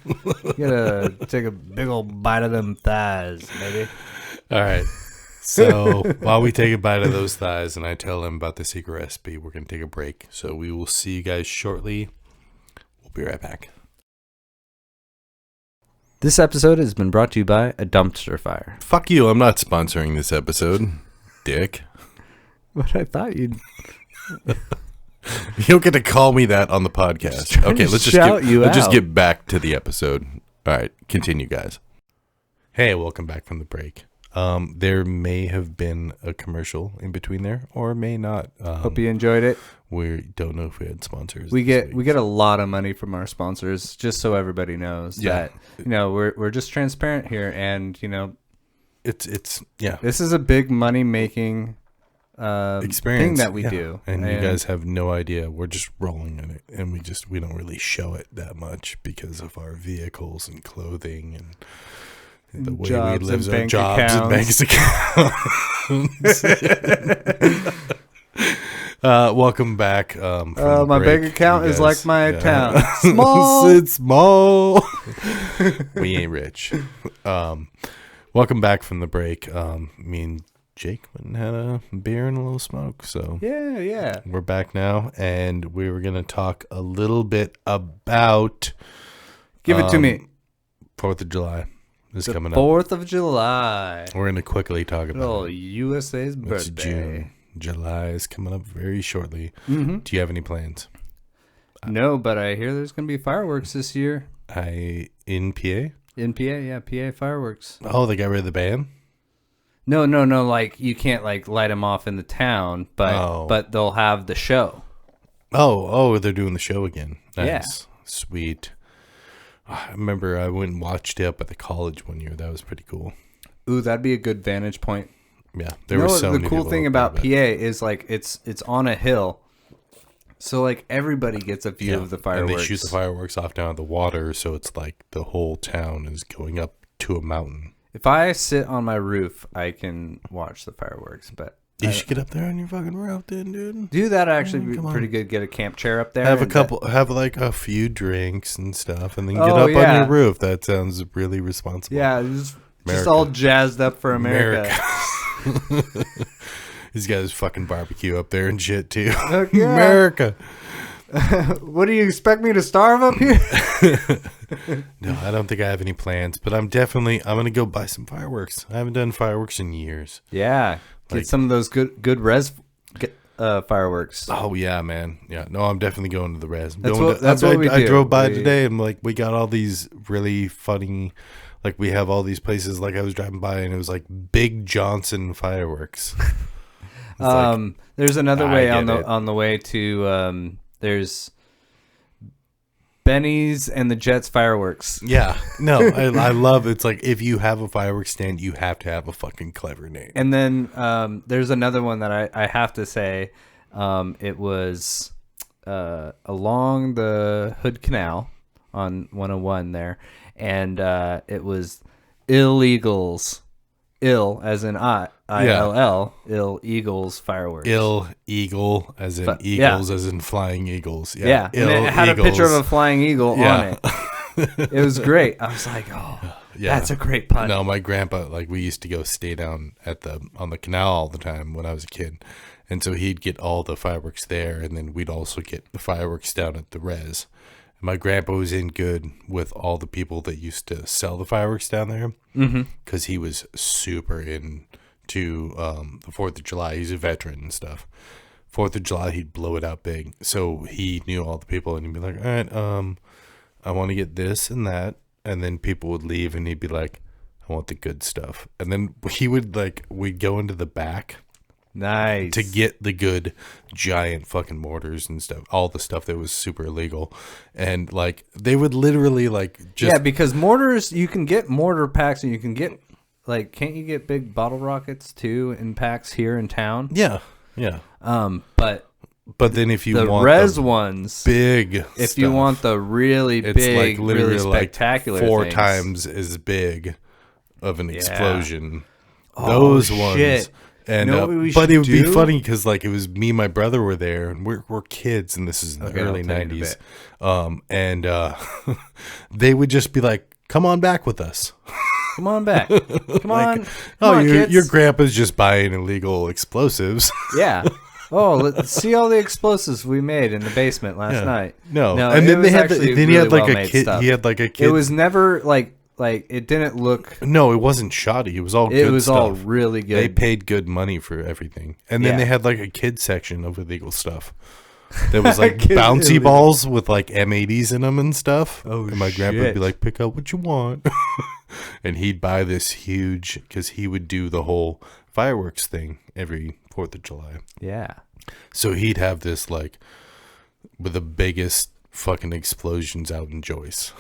Speaker 1: gotta take a big old bite of them thighs, baby.
Speaker 2: All right. So while we take a bite of those thighs and I tell them about the secret recipe, we're going to take a break. So we will see you guys shortly. We'll be right back.
Speaker 1: This episode has been brought to you by a dumpster fire.
Speaker 2: Fuck you. I'm not sponsoring this episode, dick.
Speaker 1: But I thought you'd...
Speaker 2: You don't get to call me that on the podcast. Okay, let's just get back to the episode. All right, continue, guys. Hey, welcome back from the break. There may have been a commercial in between there, or may not.
Speaker 1: Hope you enjoyed it.
Speaker 2: We don't know if we had sponsors.
Speaker 1: We get a lot of money from our sponsors, just so everybody knows that we're just transparent here, and
Speaker 2: it's
Speaker 1: this is a big money making experience thing that we do,
Speaker 2: and you guys have no idea. We're just rolling in it, and we don't really show it that much because of our vehicles and clothing and the way we live, our jobs and bank accounts. Welcome back.
Speaker 1: My bank account is like my town. Small.
Speaker 2: It's small. We ain't rich. Welcome back from the break. Me and Jake went and had a beer and a little smoke. So
Speaker 1: yeah.
Speaker 2: We're back now, and we were gonna talk a little bit about.
Speaker 1: Give it to me.
Speaker 2: 4th of July is coming up.
Speaker 1: 4th of July.
Speaker 2: We're gonna quickly talk about
Speaker 1: USA's birthday.
Speaker 2: June. July is coming up very shortly.
Speaker 1: Mm-hmm.
Speaker 2: Do you have any plans?
Speaker 1: No, but I hear there's going to be fireworks this year.
Speaker 2: In PA?
Speaker 1: In PA, yeah, PA fireworks.
Speaker 2: Oh, they got rid of the ban?
Speaker 1: No. Like you can't like light them off in the town, but they'll have the show.
Speaker 2: Oh, they're doing the show again. Nice.
Speaker 1: Yeah.
Speaker 2: Sweet. I remember I went and watched it up at the college one year. That was pretty cool.
Speaker 1: Ooh, that'd be a good vantage point.
Speaker 2: Yeah, there were so many.
Speaker 1: The cool thing about PA is like it's on a hill, so like everybody gets a view of the fireworks.
Speaker 2: And they shoot the fireworks off down the water, so it's like the whole town is going up to a mountain.
Speaker 1: If I sit on my roof, I can watch the fireworks, but
Speaker 2: you should get up there on your fucking roof, then, dude.
Speaker 1: Do that actually be pretty good. Get a camp chair up there.
Speaker 2: Have like a few drinks and stuff, and then get up on your roof. That sounds really responsible.
Speaker 1: Yeah, just all jazzed up for America.
Speaker 2: He's got his fucking barbecue up there and shit too.
Speaker 1: Okay.
Speaker 2: America.
Speaker 1: What do you expect me to starve up here?
Speaker 2: No, I don't think I have any plans, but I'm gonna go buy some fireworks. I haven't done fireworks in years.
Speaker 1: Yeah, get some of those good res fireworks.
Speaker 2: Oh yeah, man. Yeah, no, I'm definitely going to the res.
Speaker 1: That's what we do.
Speaker 2: I drove by today and like we got all these really funny. Like we have all these places. Like I was driving by and it was like Big Johnson fireworks.
Speaker 1: There's another way on the way to. There's Benny's and the Jets fireworks.
Speaker 2: Yeah, no, I love it's like if you have a fireworks stand, you have to have a fucking clever name.
Speaker 1: And then there's another one that I have to say. It was along the Hood Canal on 101 there, and it was illegals. Ill as in ILL, Ill Eagles fireworks.
Speaker 2: Ill Eagle as in eagles as in flying eagles.
Speaker 1: Yeah. And it had a picture of a flying eagle on it. It was great. I was like, that's a great pun.
Speaker 2: No, my grandpa, like we used to go stay down on the canal all the time when I was a kid. And so he'd get all the fireworks there, and then we'd also get the fireworks down at the res. My grandpa was in good with all the people that used to sell the fireworks down there because he was super into the 4th of July. He's a veteran and stuff. 4th of July, he'd blow it out big. So he knew all the people and he'd be like, all right, I want to get this and that. And then people would leave and he'd be like, I want the good stuff. And then we'd go into the back.
Speaker 1: Nice.
Speaker 2: To get the good giant fucking mortars and stuff, all the stuff that was super illegal. And like they would literally like just.
Speaker 1: Yeah, because mortars, you can get mortar packs and you can get like, can't you get big bottle rockets too in packs here in town?
Speaker 2: Yeah. But then if you want
Speaker 1: res ones,
Speaker 2: big,
Speaker 1: if you want the really big, like really spectacular,
Speaker 2: like 4
Speaker 1: things.
Speaker 2: times as big of an explosion.
Speaker 1: Oh,
Speaker 2: those ones.
Speaker 1: Shit.
Speaker 2: And but it would be funny because like it was me and my brother were there and we're kids and this is in the early 90s and they would just be like, come on back with us.
Speaker 1: Come on back. Come on.
Speaker 2: Your grandpa's just buying illegal explosives.
Speaker 1: Yeah. Oh, let's see all the explosives we made in the basement last night.
Speaker 2: No, and then he had like a kid. He had like a kid.
Speaker 1: It was never like it didn't look.
Speaker 2: No, it wasn't shoddy. It was all good stuff.
Speaker 1: It was all really good.
Speaker 2: They paid good money for everything. And then they had like a kid section of illegal stuff. There was like bouncy balls with like M80s in them and stuff.
Speaker 1: Oh,
Speaker 2: and my grandpa would be like, pick up what you want. And he'd buy this huge, because he would do the whole fireworks thing every 4th of July.
Speaker 1: Yeah.
Speaker 2: So he'd have this like with the biggest fucking explosions out in Joyce.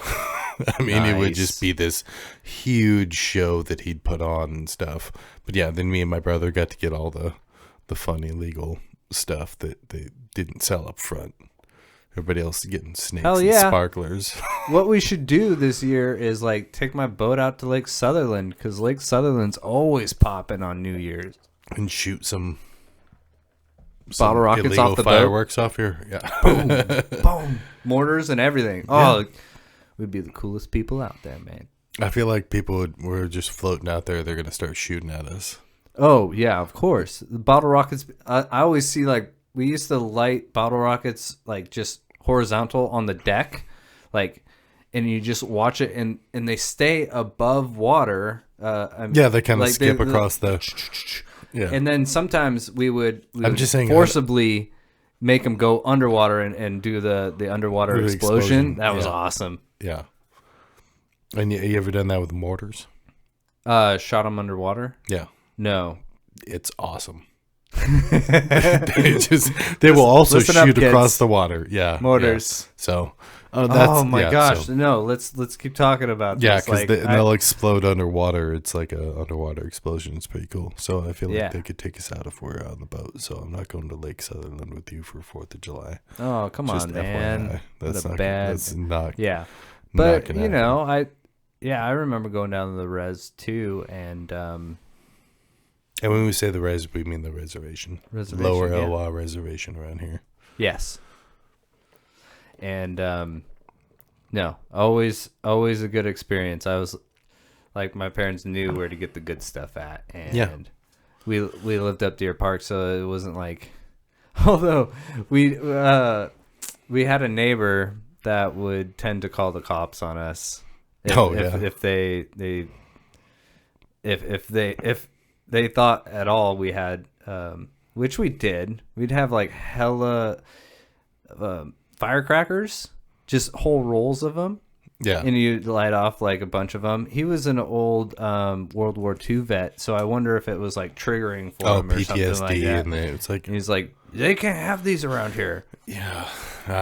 Speaker 2: I mean, It would just be this huge show that he'd put on and stuff. But yeah, then me and my brother got to get all the fun illegal stuff that they didn't sell up front. Everybody else is getting snakes and sparklers.
Speaker 1: What we should do this year is like take my boat out to Lake Sutherland, because Lake Sutherland's always popping on New Year's.
Speaker 2: And shoot some
Speaker 1: bottle rockets off the
Speaker 2: fireworks off here. Yeah.
Speaker 1: Boom, boom. Mortars and everything. Oh, we'd be the coolest people out there, man.
Speaker 2: I feel like people were just floating out there. They're going to start shooting at us.
Speaker 1: Oh, yeah, of course. The bottle rockets, I always see like, we used to light bottle rockets like just horizontal on the deck, like, and you just watch it and they stay above water.
Speaker 2: They kind of skip across the. Yeah.
Speaker 1: And then sometimes we would
Speaker 2: just saying,
Speaker 1: forcibly make them go underwater and do the underwater explosion. That was awesome.
Speaker 2: Yeah. And you ever done that with mortars?
Speaker 1: Shot them underwater?
Speaker 2: Yeah.
Speaker 1: No.
Speaker 2: It's awesome. They will also shoot across the water. Yeah.
Speaker 1: Mortars.
Speaker 2: Yeah. So.
Speaker 1: Oh my gosh! So. No, let's keep talking about this.
Speaker 2: Yeah, because they'll explode underwater. It's like a underwater explosion. It's pretty cool. So I feel like they could take us out if we're out on the boat. So I'm not going to Lake Sutherland with you for 4th of July.
Speaker 1: Oh, come on, man!
Speaker 2: That's not bad. That's not.
Speaker 1: Yeah, but you know, I remember going down to the res too, and
Speaker 2: when we say the res, we mean the reservation. Lower Elwha reservation around here.
Speaker 1: Yes. And no, always a good experience. I was like, my parents knew where to get the good stuff at, and we lived up Deer Park, so it wasn't like. Although we had a neighbor that would tend to call the cops on us. If they thought at all we had, which we did. We'd have like hella. Firecrackers, just whole rolls of them.
Speaker 2: Yeah.
Speaker 1: And you light off like a bunch of them. He was an old World War II vet, so I wonder if it was like triggering for him or
Speaker 2: PTSD,
Speaker 1: something like that.
Speaker 2: And it's like,
Speaker 1: and he's like, they can't have these around here.
Speaker 2: Yeah.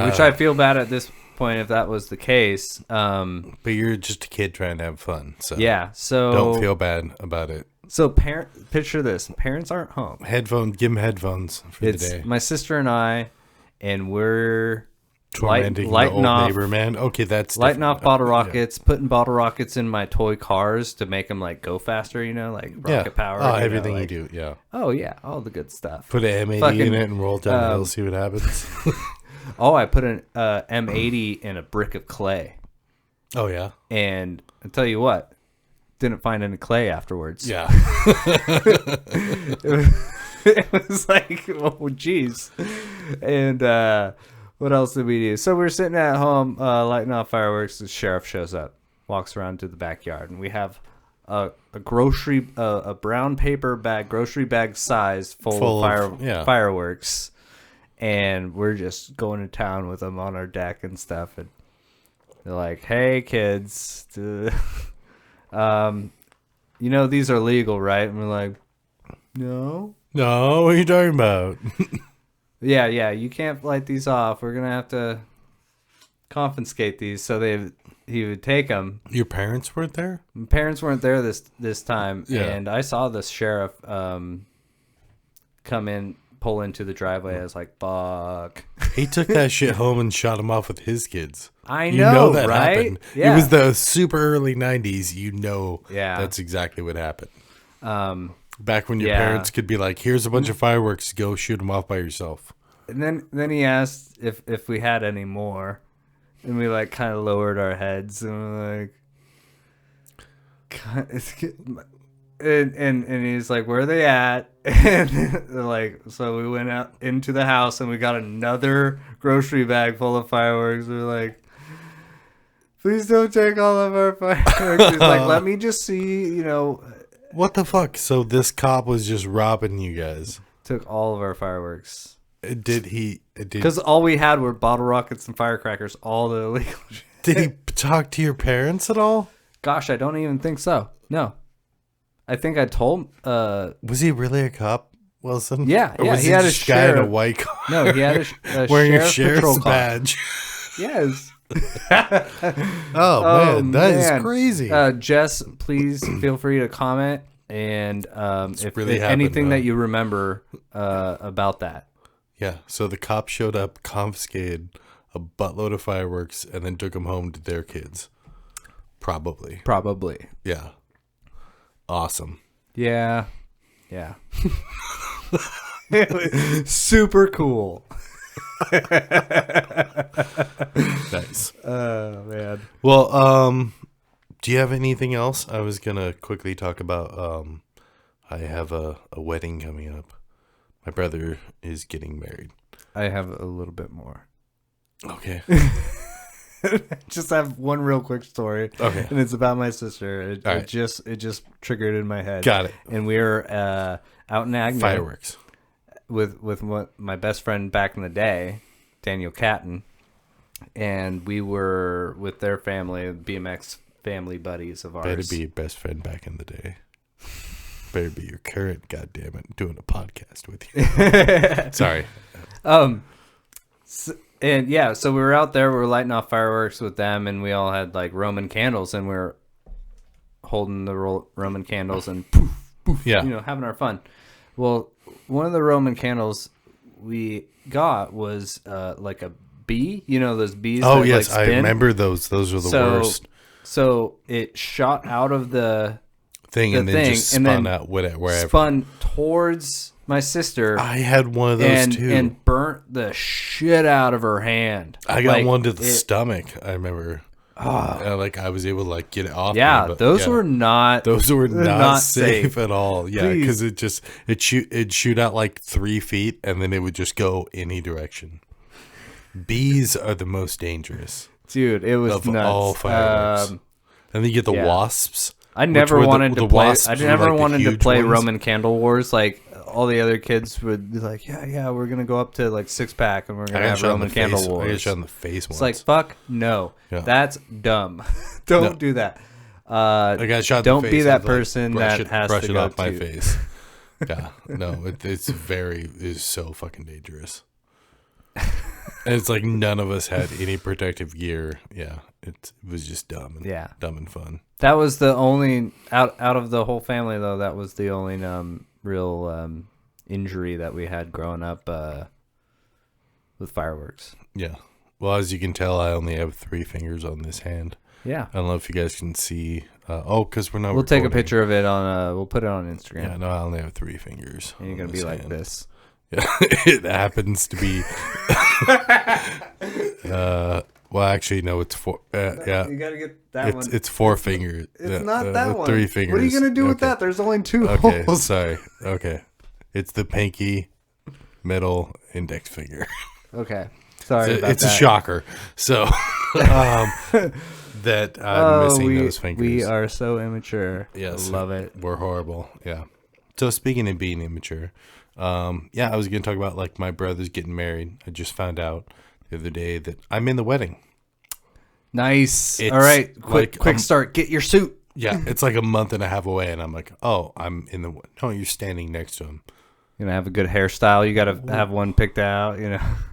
Speaker 1: Which I feel bad at this point if that was the case.
Speaker 2: But you're just a kid trying to have fun. So
Speaker 1: yeah. So
Speaker 2: don't feel bad about it.
Speaker 1: So picture this. Parents aren't home.
Speaker 2: Give them headphones for the day.
Speaker 1: My sister and I, and we're
Speaker 2: tormenting the old neighbor, man. Okay, that's
Speaker 1: lighting off bottle rockets, putting bottle rockets in my toy cars to make them like go faster, like rocket power.
Speaker 2: Oh, everything you do, yeah.
Speaker 1: Oh yeah, all the good stuff.
Speaker 2: Put an M80 in it and roll down the hill, see what happens.
Speaker 1: I put an M80 in a brick of clay.
Speaker 2: Oh yeah,
Speaker 1: and I tell you what, didn't find any clay afterwards.
Speaker 2: Yeah.
Speaker 1: It was like, oh geez, and. What else did we do? So we're sitting at home lighting off fireworks. The sheriff shows up, walks around to the backyard, and we have a brown paper bag, grocery bag size full of fireworks, and we're just going to town with them on our deck and stuff. And they're like, "Hey kids, these are legal, right?" And we're like, "No,
Speaker 2: what are you talking about?"
Speaker 1: Yeah, you can't light these off. We're gonna have to confiscate these. So he would take them.
Speaker 2: Your parents weren't there?
Speaker 1: My parents weren't there this time, and I saw the sheriff come in, pull into the driveway. I was like, "Fuck!"
Speaker 2: He took that shit home and shot him off with his kids.
Speaker 1: I know that right?
Speaker 2: happened. Yeah. It was the super early '90s.
Speaker 1: Yeah,
Speaker 2: that's exactly what happened. Back when your parents could be like, "Here's a bunch of fireworks, go shoot them off by yourself."
Speaker 1: And then he asked if we had any more, and we like kind of lowered our heads and we're like, and he's like, "Where are they at?" And they're like, so we went out into the house and we got another grocery bag full of fireworks. We're like, "Please don't take all of our fireworks." He's like, "Let me just see,
Speaker 2: What the fuck? So this cop was just robbing you guys.
Speaker 1: Took all of our fireworks.
Speaker 2: Did he?
Speaker 1: Because all we had were bottle rockets and firecrackers, all the illegal shit.
Speaker 2: Did he talk to your parents at all?
Speaker 1: Gosh, I don't even think so. No. I think I told...
Speaker 2: was he really a cop, Wilson?
Speaker 1: Yeah.
Speaker 2: Or was
Speaker 1: he had a
Speaker 2: guy in a white car?
Speaker 1: No, he had a
Speaker 2: wearing a
Speaker 1: sheriff's
Speaker 2: badge.
Speaker 1: Yes.
Speaker 2: Man, that is crazy.
Speaker 1: Jess, please feel free to comment and if
Speaker 2: really
Speaker 1: anything that you remember about that.
Speaker 2: Yeah, so the cops showed up, confiscated a buttload of fireworks, and then took them home to their kids. Probably. Yeah. Awesome.
Speaker 1: Yeah. It was super cool.
Speaker 2: Nice.
Speaker 1: Oh man.
Speaker 2: Well, do you have anything else? I was gonna quickly talk about I have a wedding coming up. My brother is getting married.
Speaker 1: I have a little bit more.
Speaker 2: Okay.
Speaker 1: Just have one real quick story.
Speaker 2: Okay.
Speaker 1: And it's about my sister. It
Speaker 2: right.
Speaker 1: just triggered in my head.
Speaker 2: Got it.
Speaker 1: And we were out in Agnew.
Speaker 2: Fireworks.
Speaker 1: With my best friend back in the day, Daniel Catton, and we were with their family, BMX family buddies of ours.
Speaker 2: Better be your best friend back in the day. Better be your current, goddammit, doing a podcast with you. Sorry.
Speaker 1: So we were out there, we were lighting off fireworks with them, and we all had like Roman candles, and we were holding the Roman candles and poof, poof, having our fun. Well, one of the Roman candles we got was like a bee, those bees.
Speaker 2: Oh, that, yes, like, I remember those. Those are the worst.
Speaker 1: So it shot out of the
Speaker 2: thing and then just spun out wherever.
Speaker 1: Spun towards my sister.
Speaker 2: I had one of those too.
Speaker 1: And burnt the shit out of her hand.
Speaker 2: I got one to the stomach, I remember. I was able to like get it off.
Speaker 1: Yeah, those were not
Speaker 2: safe at all. Yeah, because it'd shoot out like 3 feet and then it would just go any direction. Bees are the most dangerous.
Speaker 1: Dude, it was nuts. All fireworks.
Speaker 2: And then you get the wasps.
Speaker 1: I never wanted to play. I never wanted to play Roman Candle Wars. Like all the other kids would be like, yeah, we're gonna go up to like 6-pack and we're gonna have Roman Candle Wars.
Speaker 2: I got shot in the face once.
Speaker 1: It's like, fuck no, that's dumb. Don't do that.
Speaker 2: I got shot.
Speaker 1: Don't
Speaker 2: in the face.
Speaker 1: Be that person that has
Speaker 2: brush
Speaker 1: to
Speaker 2: it
Speaker 1: go
Speaker 2: off my face. Yeah, no, it's so fucking dangerous. And it's like none of us had any protective gear. Yeah, it was just dumb and fun.
Speaker 1: That was the only out of the whole family though. That was the only real injury that we had growing up with fireworks.
Speaker 2: Yeah. Well, as you can tell, I only have 3 fingers on this hand.
Speaker 1: Yeah.
Speaker 2: I don't know if you guys can see. Because we're not.
Speaker 1: We'll take a picture of it on. We'll put it on Instagram.
Speaker 2: Yeah. No, I only have 3 fingers.
Speaker 1: And you're gonna be like this.
Speaker 2: Yeah, it happens to be. Well, actually, no, it's 4. Yeah,
Speaker 1: you gotta get that one.
Speaker 2: It's 4 fingers.
Speaker 1: It's not that one.
Speaker 2: 3 fingers.
Speaker 1: What are you gonna do with that? There's only 2
Speaker 2: Okay,
Speaker 1: holes.
Speaker 2: sorry. Okay, it's the pinky, middle, index finger.
Speaker 1: Okay, sorry.
Speaker 2: It's a shocker. So, that I'm missing those fingers.
Speaker 1: We are so immature.
Speaker 2: Yes,
Speaker 1: I love it.
Speaker 2: We're horrible. Yeah. So speaking of being immature. I was going to talk about like my brother's getting married. I just found out the other day that I'm in the wedding.
Speaker 1: Nice. All right. Quick start. Get your suit.
Speaker 2: Yeah. It's like a month and a half away. And I'm like, oh, I'm in the, no, you're standing next to him.
Speaker 1: You're going to have a good hairstyle. You got to have one picked out,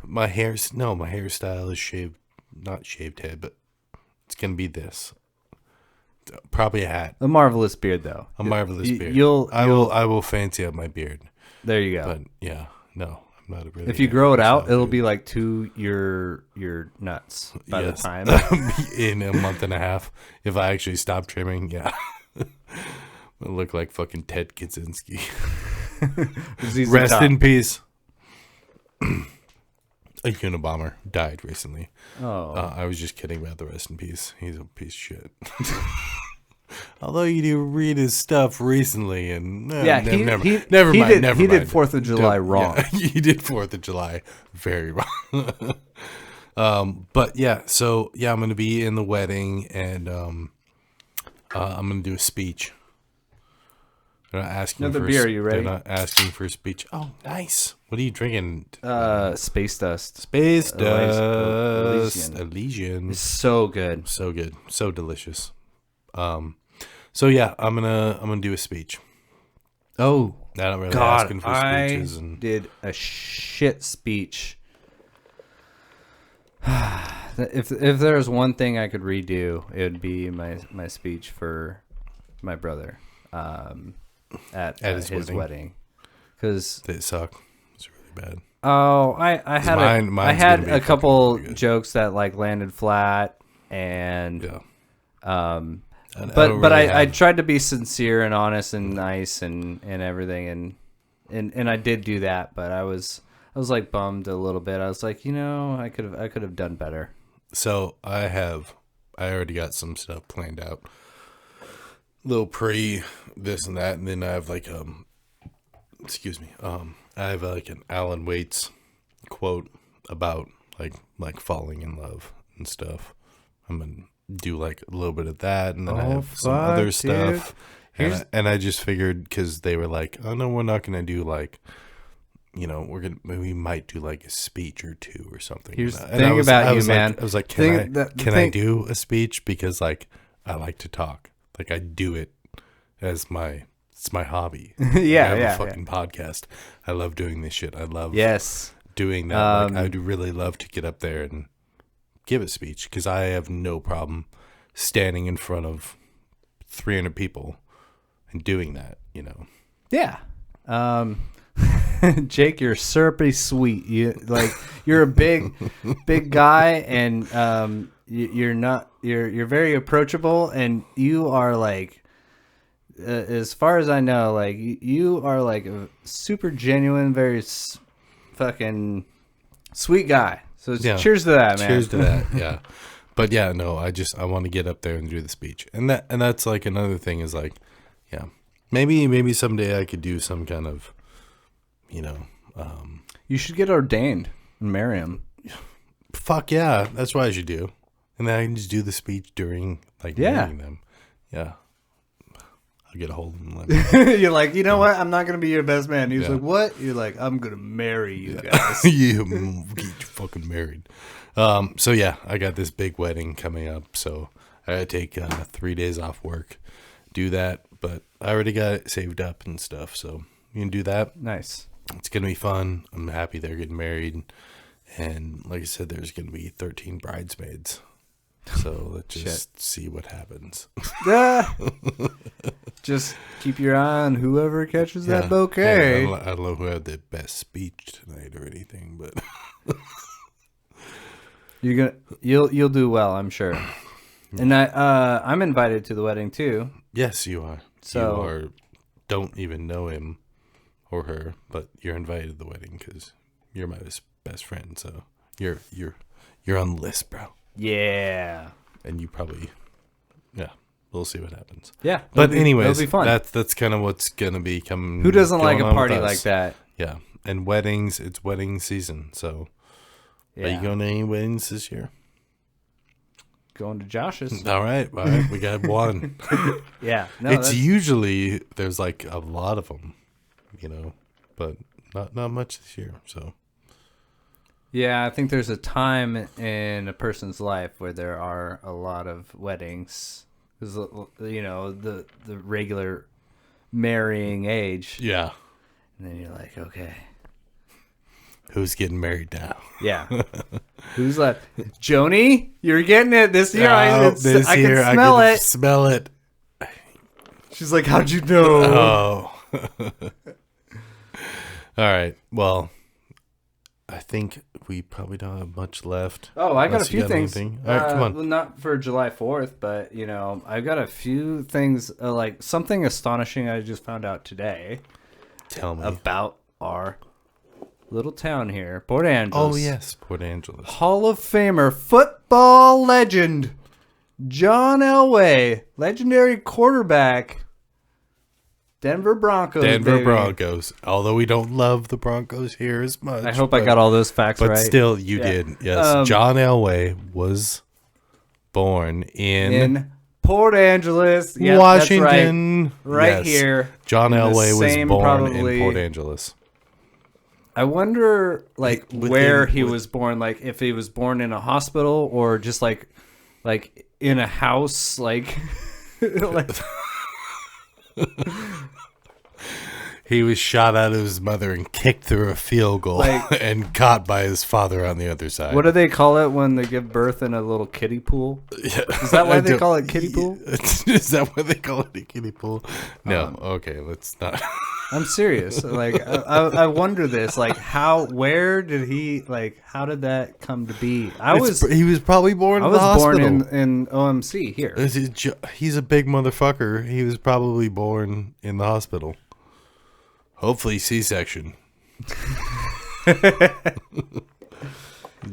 Speaker 2: My hairstyle is not shaved head, but it's going to be this. Probably a hat.
Speaker 1: A marvelous beard though.
Speaker 2: A marvelous beard. I will fancy up my beard.
Speaker 1: There you go.
Speaker 2: But yeah, no, I'm not a really.
Speaker 1: If you grow it out, it'll be like to your nuts by the time.
Speaker 2: In a month and a half, if I actually stop trimming, yeah, it'll look like fucking Ted Kaczynski. Rest in peace. A Unabomber died recently.
Speaker 1: Oh,
Speaker 2: I was just kidding about the rest in peace. He's a piece of shit. Although you do read his stuff recently, and never mind.
Speaker 1: He did 4th of July wrong.
Speaker 2: Yeah, he did 4th of July very wrong. But yeah, so yeah, I'm gonna be in the wedding, and I'm gonna do a speech. They're not asking
Speaker 1: another beer. You ready?
Speaker 2: They're not asking for a speech. Oh, nice. What are you drinking?
Speaker 1: Space Dust.
Speaker 2: Space Dust. Elysian.
Speaker 1: It's so good.
Speaker 2: So good. So delicious. So yeah, I'm gonna do a speach.
Speaker 1: Oh,
Speaker 2: I don't really asking for speeches.
Speaker 1: I did a shit speech. If there was one thing I could redo, it would be my speech for my brother at his wedding. Because
Speaker 2: it sucked. It's really bad.
Speaker 1: Oh, I had a couple jokes that like landed flat, and But I tried to be sincere and honest and nice and everything, and I did do that, but I was like bummed a little bit. I was like, I could have done better.
Speaker 2: So I already got some stuff planned out, little pre this and that, and then I have like I have like an Alan Waits quote about like falling in love and stuff. I'm gonna do like a little bit of that, and then I have some other stuff. And I just figured because they were like, oh no, we're not gonna do like, we might do like a speech or two or something.
Speaker 1: Here's the thing about you, man.
Speaker 2: I was like, can I do a speech? Because like I like to talk. Like I do it as it's my hobby.
Speaker 1: Yeah,
Speaker 2: I have a fucking podcast. I love doing this shit. I love doing that. Like I'd really love to get up there and give a speech because I have no problem standing in front of 300 people and doing that,
Speaker 1: Yeah. Jake, you're syrupy sweet. You're a big guy, and you're very approachable, and you are like, as far as I know, like you are like a super genuine, very fucking sweet guy. So cheers to that, man.
Speaker 2: Cheers to that. Yeah. But yeah, no, I want to get up there and do the speech. And that's like another thing is like, yeah, maybe someday I could do some kind of,
Speaker 1: you should get ordained and marry him.
Speaker 2: Fuck yeah. That's what I should do. And then I can just do the speech during like marrying them. Yeah. I'll get a hold of him.
Speaker 1: You're like, you know what? I'm not going to be your best man. He's like, what? You're like, I'm going to marry you guys.
Speaker 2: You get fucking married. So yeah, I got this big wedding coming up, so I gotta take 3 days off work, do that, but I already got it saved up and stuff, so you can do that.
Speaker 1: Nice.
Speaker 2: It's gonna be fun. I'm happy they're getting married, and like I said, there's gonna be 13 bridesmaids, so let's just see what happens.
Speaker 1: Just keep your eye on whoever catches that bouquet.
Speaker 2: Hey, I don't know who had the best speech tonight or anything, but
Speaker 1: you'll do well, I'm sure. And I'm invited to the wedding too.
Speaker 2: Yes, you are.
Speaker 1: So
Speaker 2: don't even know him or her, but you're invited to the wedding because you're my best friend. So you're on the list, bro.
Speaker 1: Yeah.
Speaker 2: And you probably, we'll see what happens.
Speaker 1: Yeah.
Speaker 2: But anyways,
Speaker 1: it'll be fun.
Speaker 2: That's kind of what's gonna be coming.
Speaker 1: Who doesn't like a party like that?
Speaker 2: Yeah, and weddings. It's wedding season, so. Yeah. Are you going to any weddings this year?
Speaker 1: Going to Josh's.
Speaker 2: All right. We got one.
Speaker 1: Yeah. No,
Speaker 2: it's usually, there's like a lot of them, but not much this year. So.
Speaker 1: Yeah, I think there's a time in a person's life where there are a lot of weddings. Because, the regular marrying age.
Speaker 2: Yeah.
Speaker 1: And then you're like, okay.
Speaker 2: Who's getting married now?
Speaker 1: Yeah. Who's like, Joni, you're getting it this year.
Speaker 2: I can smell it.
Speaker 1: She's like, how'd you know?
Speaker 2: Oh. All right. Well, I think we probably don't have much left.
Speaker 1: Oh, I got a few things.
Speaker 2: All right, come on.
Speaker 1: Well, not for July 4th, but, I've got a few things, like something astonishing I just found out today.
Speaker 2: Tell me.
Speaker 1: About our little town here, Port Angeles.
Speaker 2: Oh, yes, Port Angeles.
Speaker 1: Hall of Famer, football legend, John Elway, legendary quarterback, Denver Broncos.
Speaker 2: Denver Broncos. Although we don't love the Broncos here as much.
Speaker 1: I hope I got all those facts right.
Speaker 2: But still, you did. Yes, John Elway was born in
Speaker 1: Port Angeles,
Speaker 2: Washington.
Speaker 1: That's right here.
Speaker 2: John Elway was born in Port Angeles.
Speaker 1: I wonder, where he was born. Like, if he was born in a hospital or just like in a house, like.
Speaker 2: He was shot out of his mother and kicked through a field goal and caught by his father on the other side.
Speaker 1: What do they call it when they give birth in a little kiddie pool? Is that why they call it kiddie pool?
Speaker 2: Is that why they call it a kiddie pool? No. Okay, let's not.
Speaker 1: I'm serious. I wonder this. Where did he, how did that come to be?
Speaker 2: He was probably born in the hospital.
Speaker 1: I was born in OMC here.
Speaker 2: He's a big motherfucker. He was probably born in the hospital. Hopefully C-section. He's a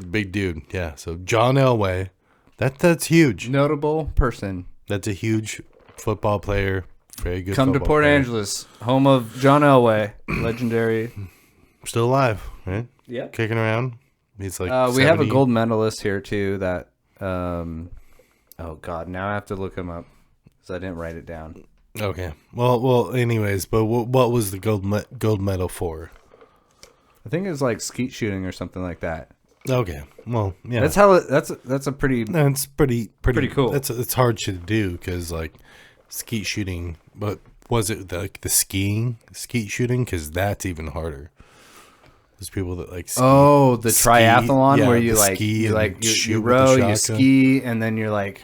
Speaker 2: big dude. Yeah. So John Elway, that's huge.
Speaker 1: Notable person.
Speaker 2: That's a huge football player. Very good.
Speaker 1: Come to Port Angeles, home of John Elway, legendary.
Speaker 2: Still alive, right?
Speaker 1: Yeah.
Speaker 2: Kicking around. He's like.
Speaker 1: We have a gold medalist here too. That. Oh God! Now I have to look him up because I didn't write it down.
Speaker 2: Okay. Well. Anyways, but what was the gold medal for?
Speaker 1: I think it was like skeet shooting or something like that.
Speaker 2: Okay. Well, yeah.
Speaker 1: That's how. That's a pretty.
Speaker 2: That's pretty
Speaker 1: cool.
Speaker 2: It's hard to do because like skeet shooting, but was it like the skeet shooting? Because that's even harder. There's people that like ski,
Speaker 1: the triathlon where you like you row, you ski, and then you're like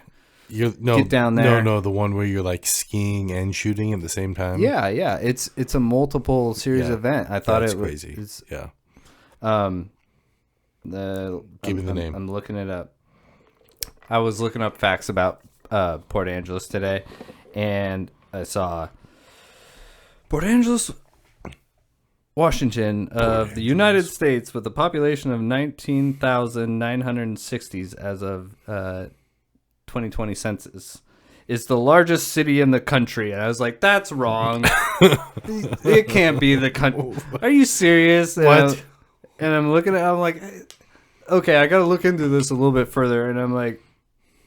Speaker 1: get down there.
Speaker 2: No, the one where you're like skiing and shooting at the same time.
Speaker 1: Yeah. It's a multiple series event. I thought it was
Speaker 2: crazy.
Speaker 1: Give me
Speaker 2: the name.
Speaker 1: I'm looking it up. I was looking up facts about Port Angeles today, and I saw Port Angeles, Washington of the United States, with a population of 19,960 as of 2020 census, is the largest city in the country. And I was like, that's wrong. It can't be the country. Are you serious?
Speaker 2: What?
Speaker 1: And I'm looking at it, I'm like, okay, I got to look into this a little bit further. And I'm like,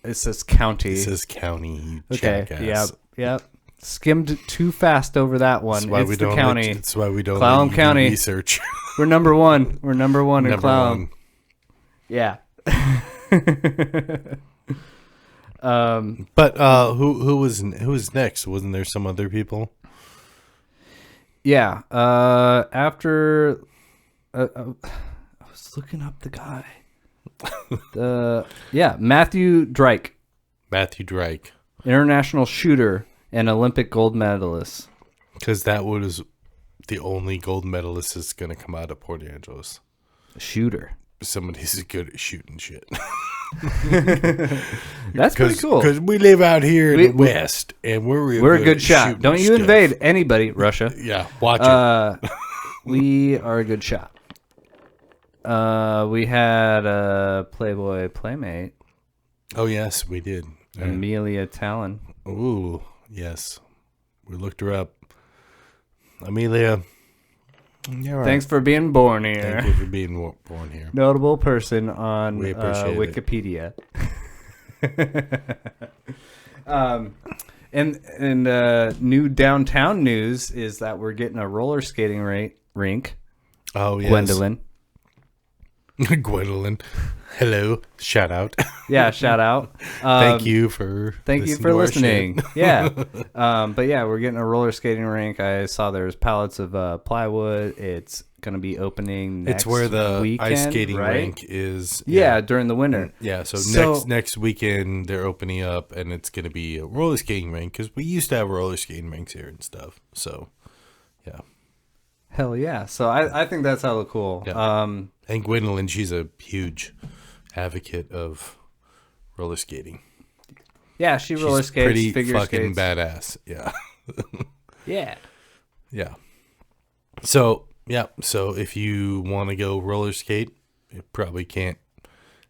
Speaker 1: it says county.
Speaker 2: It says county, you
Speaker 1: okay,
Speaker 2: jackass.
Speaker 1: Yep. Skimmed too fast over that one. It's the county.
Speaker 2: That's why we don't
Speaker 1: Clallam County
Speaker 2: research.
Speaker 1: We're number one. We're number one in Clallam. Yeah.
Speaker 2: But who was next? Wasn't there some other people?
Speaker 1: Yeah. After I was looking up the guy. Matthew Drake.
Speaker 2: Matthew Drake,
Speaker 1: international shooter and Olympic gold medalist.
Speaker 2: Because that was the only gold medalist that's going to come out of Port Angeles.
Speaker 1: Shooter.
Speaker 2: Somebody who's good at shooting shit.
Speaker 1: That's pretty cool.
Speaker 2: Because we live out here in the West, and we're
Speaker 1: a good shot. Don't you invade anybody, Russia.
Speaker 2: Yeah, watch it.
Speaker 1: We are a good shot. We had a Playboy Playmate.
Speaker 2: Oh, yes, we did.
Speaker 1: Amelia Talon.
Speaker 2: Ooh, yes. We looked her up. Amelia. Right.
Speaker 1: Thanks for being born here.
Speaker 2: Thank you for being born here.
Speaker 1: Notable person on Wikipedia. And new downtown news is that we're getting a roller skating rink.
Speaker 2: Oh, yes.
Speaker 1: Gwendolyn.
Speaker 2: Gwendolyn. Hello. Shout out.
Speaker 1: Yeah, shout out.
Speaker 2: Thank you for
Speaker 1: listening. Yeah. But yeah, we're getting a roller skating rink. I saw there's pallets of plywood. It's going to be opening next weekend. It's where the
Speaker 2: weekend, ice skating rink is.
Speaker 1: Yeah, during the winter.
Speaker 2: Yeah, so next weekend they're opening up, and it's going to be a roller skating rink because we used to have roller skating rinks here and stuff. So, yeah.
Speaker 1: Hell yeah. So I think that's hella cool.
Speaker 2: Yeah. And Gwendolyn, she's a huge advocate of roller skating.
Speaker 1: Yeah, she roller skates,
Speaker 2: pretty
Speaker 1: figure
Speaker 2: fucking
Speaker 1: skates.
Speaker 2: badass. Yeah.
Speaker 1: Yeah.
Speaker 2: Yeah. So if you want to go roller skate, you probably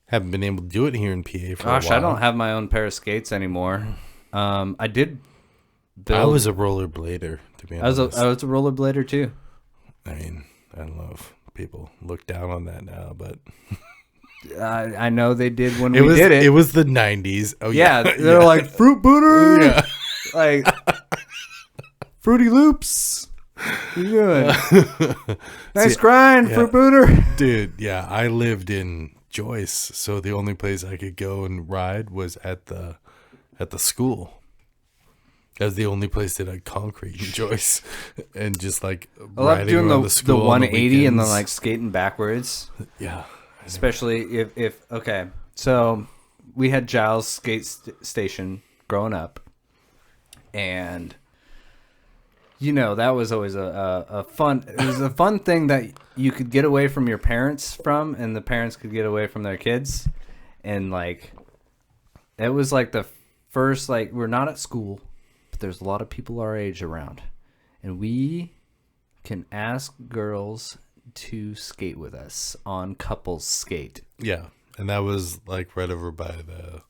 Speaker 2: haven't been able to do it here in PA for a while.
Speaker 1: Gosh, I don't have my own pair of skates anymore. I did
Speaker 2: I was a rollerblader, to be honest.
Speaker 1: I was a rollerblader too.
Speaker 2: I mean, I don't know if people look down on that now, but
Speaker 1: I know they did when we did it.
Speaker 2: It was the 90s. Oh,
Speaker 1: yeah. They're like, Fruit Booter. Yeah. Like, Fruity Loops. What are you doing? Nice grind, yeah. Fruit Booter.
Speaker 2: Dude, yeah. I lived in Joyce, so the only place I could go and ride was at the school. That's the only place that had concrete in Joyce, and just like riding around the school.
Speaker 1: The 180 and then like skating backwards.
Speaker 2: Yeah,
Speaker 1: especially if okay. So we had Giles skate station growing up, and that was always a fun. It was a fun thing that you could get away from your parents from, and the parents could get away from their kids, and like it was like the first we're not at school. There's a lot of people our age around, and we can ask girls to skate with us on couples skate.
Speaker 2: Yeah, and that was like right over by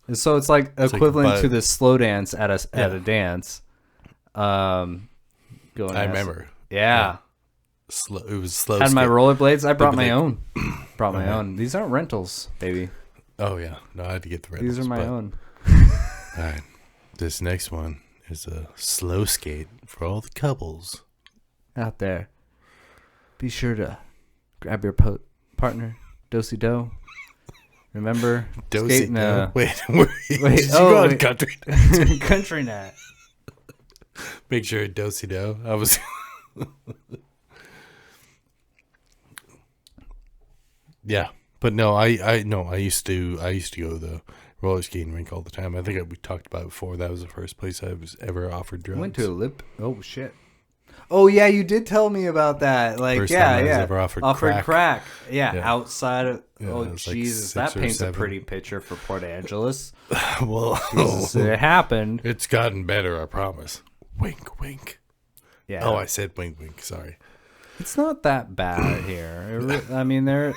Speaker 1: and so it's like equivalent to the slow dance at a dance.
Speaker 2: I remember.
Speaker 1: Yeah.
Speaker 2: It was slow.
Speaker 1: Had my rollerblades. I brought my own. Brought my own. These aren't rentals, baby.
Speaker 2: Oh yeah, no, I had to get the rentals.
Speaker 1: These are my own.
Speaker 2: All right, this next one Here's a slow skate for all the couples
Speaker 1: out there. Be sure to grab your partner, do-si-do. Remember skating?
Speaker 2: Wait, did you go on country?
Speaker 1: Country nat.
Speaker 2: Make sure do-si-do. I was. Yeah, but no, I used to go to the roller skating rink all the time. I think we talked about it before. That was the first place I was ever offered drugs.
Speaker 1: Went to a Oh shit. Oh yeah, you did tell me about that. Like, first time I was ever offered crack. Yeah, outside of. Oh Jesus, like that paints a pretty picture for Port Angeles.
Speaker 2: Well,
Speaker 1: Jesus, it happened.
Speaker 2: It's gotten better, I promise. Wink, wink.
Speaker 1: Yeah.
Speaker 2: Oh, I said wink, wink. Sorry.
Speaker 1: It's not that bad here. I mean, there's.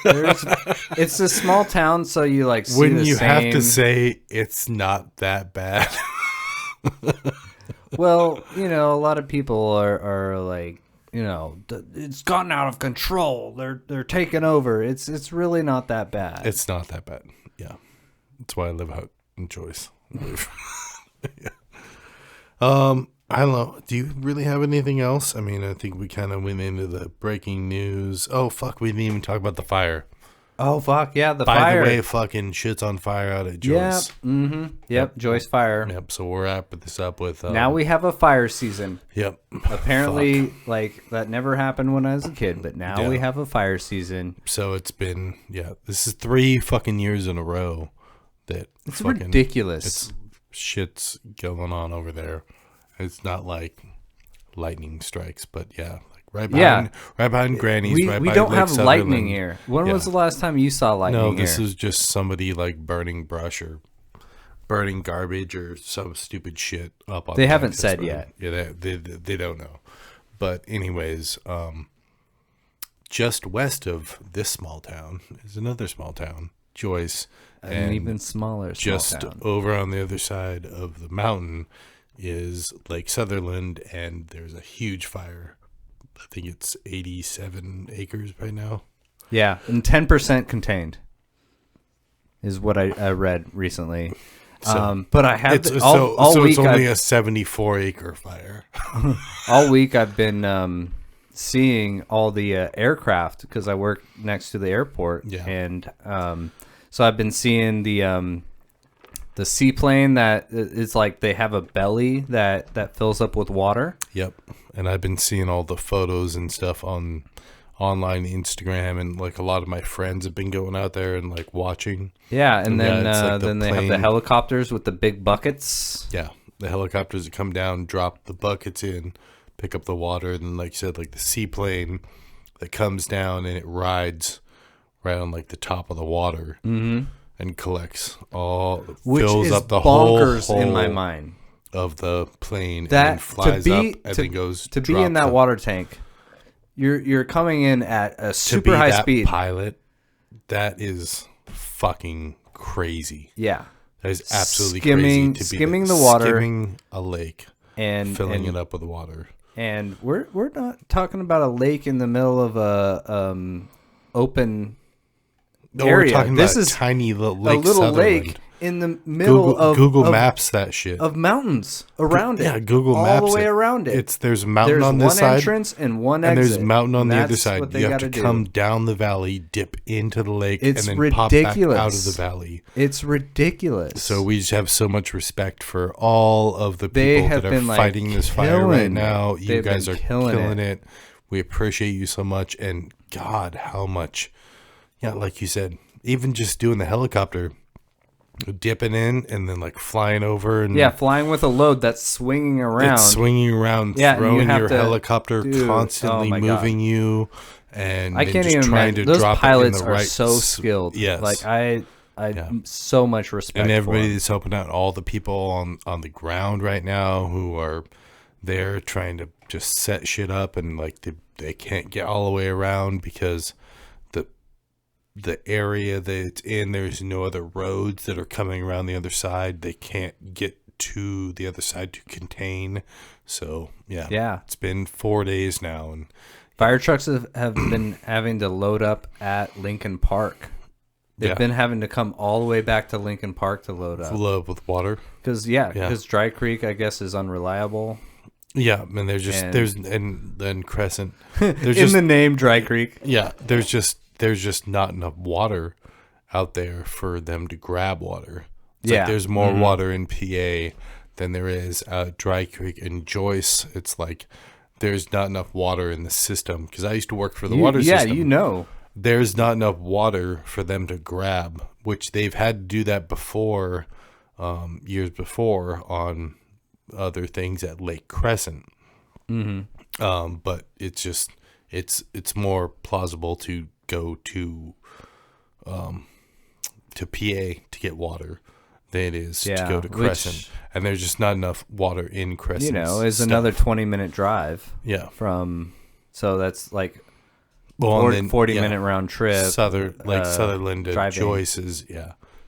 Speaker 1: It's a small town, so you like. See
Speaker 2: Wouldn't you have to say it's not that bad?
Speaker 1: Well, a lot of people are like, it's gotten out of control. They're taking over. It's really not that bad.
Speaker 2: It's not that bad. Yeah, that's why I live out in Joyce. Yeah. I don't know. Do you really have anything else? I mean, I think we kind of went into the breaking news. Oh fuck, we didn't even talk about the fire.
Speaker 1: Oh fuck, yeah,
Speaker 2: the fire. By the way, fucking shit's on fire out at Joyce.
Speaker 1: Yep, Joyce fire.
Speaker 2: Yep, so we're wrapping this up with...
Speaker 1: now we have a fire season.
Speaker 2: Yep.
Speaker 1: Apparently, like, that never happened when I was a kid, but now we have a fire season.
Speaker 2: So it's been, this is 3 fucking years in a row that
Speaker 1: it's ridiculous.
Speaker 2: Shit's going on over there. It's not like lightning strikes, but right behind Granny's.
Speaker 1: We
Speaker 2: by
Speaker 1: don't
Speaker 2: Lake
Speaker 1: have
Speaker 2: Sutherland.
Speaker 1: Lightning here. When was the last time you saw lightning here?
Speaker 2: No, this is just somebody like burning brush or burning garbage or some stupid shit up on.
Speaker 1: They haven't said yet.
Speaker 2: Yeah, they don't know. But anyways, just west of this small town is another small town, Joyce,
Speaker 1: and even smaller.
Speaker 2: Just
Speaker 1: town.
Speaker 2: Over on the other side of the mountain is Lake Sutherland, and there's a huge fire. I think it's 87 acres right now.
Speaker 1: Yeah, and 10% contained is what I read recently.
Speaker 2: So,
Speaker 1: but I have
Speaker 2: all week. It's only a 74-acre fire.
Speaker 1: All week I've been seeing all the aircraft because I work next to the airport, and so I've been seeing the seaplane that is like they have a belly that fills up with water.
Speaker 2: Yep. And I've been seeing all the photos and stuff on online Instagram, and like a lot of my friends have been going out there and like watching.
Speaker 1: Yeah, and then then they have the helicopters with the big buckets.
Speaker 2: Yeah, the helicopters that come down, drop the buckets in, pick up the water, and then like you said, like the seaplane that comes down and it rides right on like the top of the water.
Speaker 1: Mm-hmm.
Speaker 2: And collects all,
Speaker 1: fills
Speaker 2: up the
Speaker 1: bonkers whole in my mind
Speaker 2: of the plane,
Speaker 1: that
Speaker 2: and then flies up and then goes
Speaker 1: to be in that water tank. You're coming in at a super high speed.
Speaker 2: Pilot, that is fucking crazy.
Speaker 1: Yeah,
Speaker 2: that is absolutely crazy. To
Speaker 1: skimming
Speaker 2: be
Speaker 1: the water,
Speaker 2: skimming a lake,
Speaker 1: and
Speaker 2: filling it up with water.
Speaker 1: And we're not talking about a lake in the middle of a open.
Speaker 2: No, we're talking about a tiny little lake.
Speaker 1: A little lake in the middle of
Speaker 2: Google Maps that shit
Speaker 1: of mountains around it.
Speaker 2: Yeah, Google Maps
Speaker 1: all the way around it.
Speaker 2: There's a mountain on this side.
Speaker 1: There's one entrance and one exit.
Speaker 2: And there's a mountain on the other side. You have to come down the valley, dip into the lake, and then pop back out of the valley.
Speaker 1: It's ridiculous.
Speaker 2: So we just have so much respect for all of the people that are fighting this fire right now. You guys are killing it. We appreciate you so much, and God, how much. Yeah, like you said, even just doing the helicopter, dipping in and then like flying over and
Speaker 1: flying with a load that's swinging around.
Speaker 2: It's swinging around, throwing your helicopter, constantly moving you, and
Speaker 1: I can't even trying to those drop pilots it in the are so skilled.
Speaker 2: Yes,
Speaker 1: like I so much respect.
Speaker 2: And everybody that's helping out, all the people on the ground right now who are there trying to just set shit up, and like they can't get all the way around because the area that it's in, there's no other roads that are coming around the other side. They can't get to the other side to contain. So it's been 4 days now, and
Speaker 1: fire trucks have been having to load up at Lincoln Park They've been having to come all the way back to Lincoln Park to load up.
Speaker 2: With water.
Speaker 1: Because Dry Creek, I guess, is unreliable.
Speaker 2: Yeah, and then Crescent.
Speaker 1: There's in the name Dry Creek.
Speaker 2: Yeah, there's just not enough water out there for them to grab water. It's like there's more water in PA than there is at Dry Creek and Joyce. It's like there's not enough water in the system, because I used to work for the water system.
Speaker 1: Yeah, you know.
Speaker 2: There's not enough water for them to grab, which they've had to do that before, years before, on other things at Lake Crescent. Mm-hmm. But it's just it's more plausible to go to PA to get water than it is to go to Crescent, and there's just not enough water in Crescent.
Speaker 1: It's another 20-minute drive.
Speaker 2: Yeah,
Speaker 1: so that's like 40-minute round trip.
Speaker 2: Sutherland to Joyce is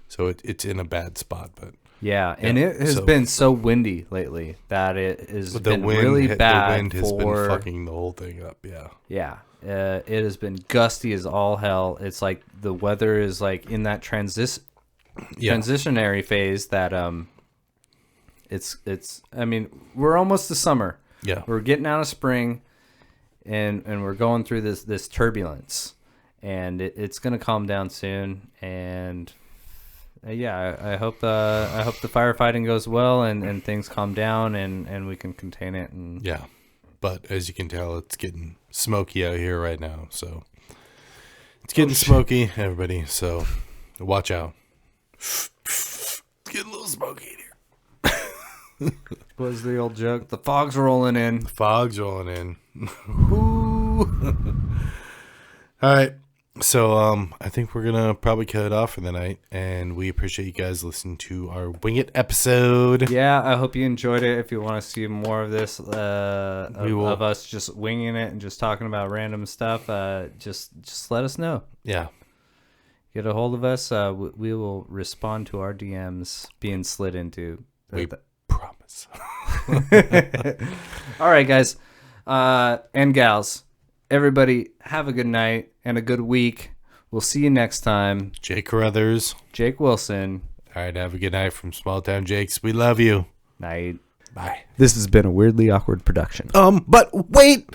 Speaker 2: so it's in a bad spot, but.
Speaker 1: Yeah, and it has been so windy lately that it has been really bad.
Speaker 2: The wind has been fucking the whole thing up,
Speaker 1: Yeah, it has been gusty as all hell. It's like the weather is like in that transitionary phase that it's. I mean, we're almost to summer.
Speaker 2: Yeah,
Speaker 1: we're getting out of spring, and we're going through this turbulence, and it's gonna calm down soon, and. I hope the firefighting goes well and things calm down and we can contain it. And
Speaker 2: but as you can tell, it's getting smoky out here right now. So it's getting smoky, everybody. So watch out. It's getting a little smoky in here.
Speaker 1: What's the old joke? The fog's rolling in.
Speaker 2: The fog's rolling in. Ooh. All right. So I think we're going to probably cut it off for the night, and we appreciate you guys listening to our Wing It episode.
Speaker 1: Yeah, I hope you enjoyed it. If you want to see more of this, of us just winging it and just talking about random stuff, just let us know.
Speaker 2: Yeah.
Speaker 1: Get a hold of us. We will respond to our DMs being slid into.
Speaker 2: We promise.
Speaker 1: All right, guys and gals. Everybody, have a good night and a good week. We'll see you next time.
Speaker 2: Jake Carruthers.
Speaker 1: Jake Wilson.
Speaker 2: All right, have a good night from Small Town Jakes. We love you.
Speaker 1: Night.
Speaker 2: Bye.
Speaker 1: This has been a Weirdly Awkward production.
Speaker 2: But wait!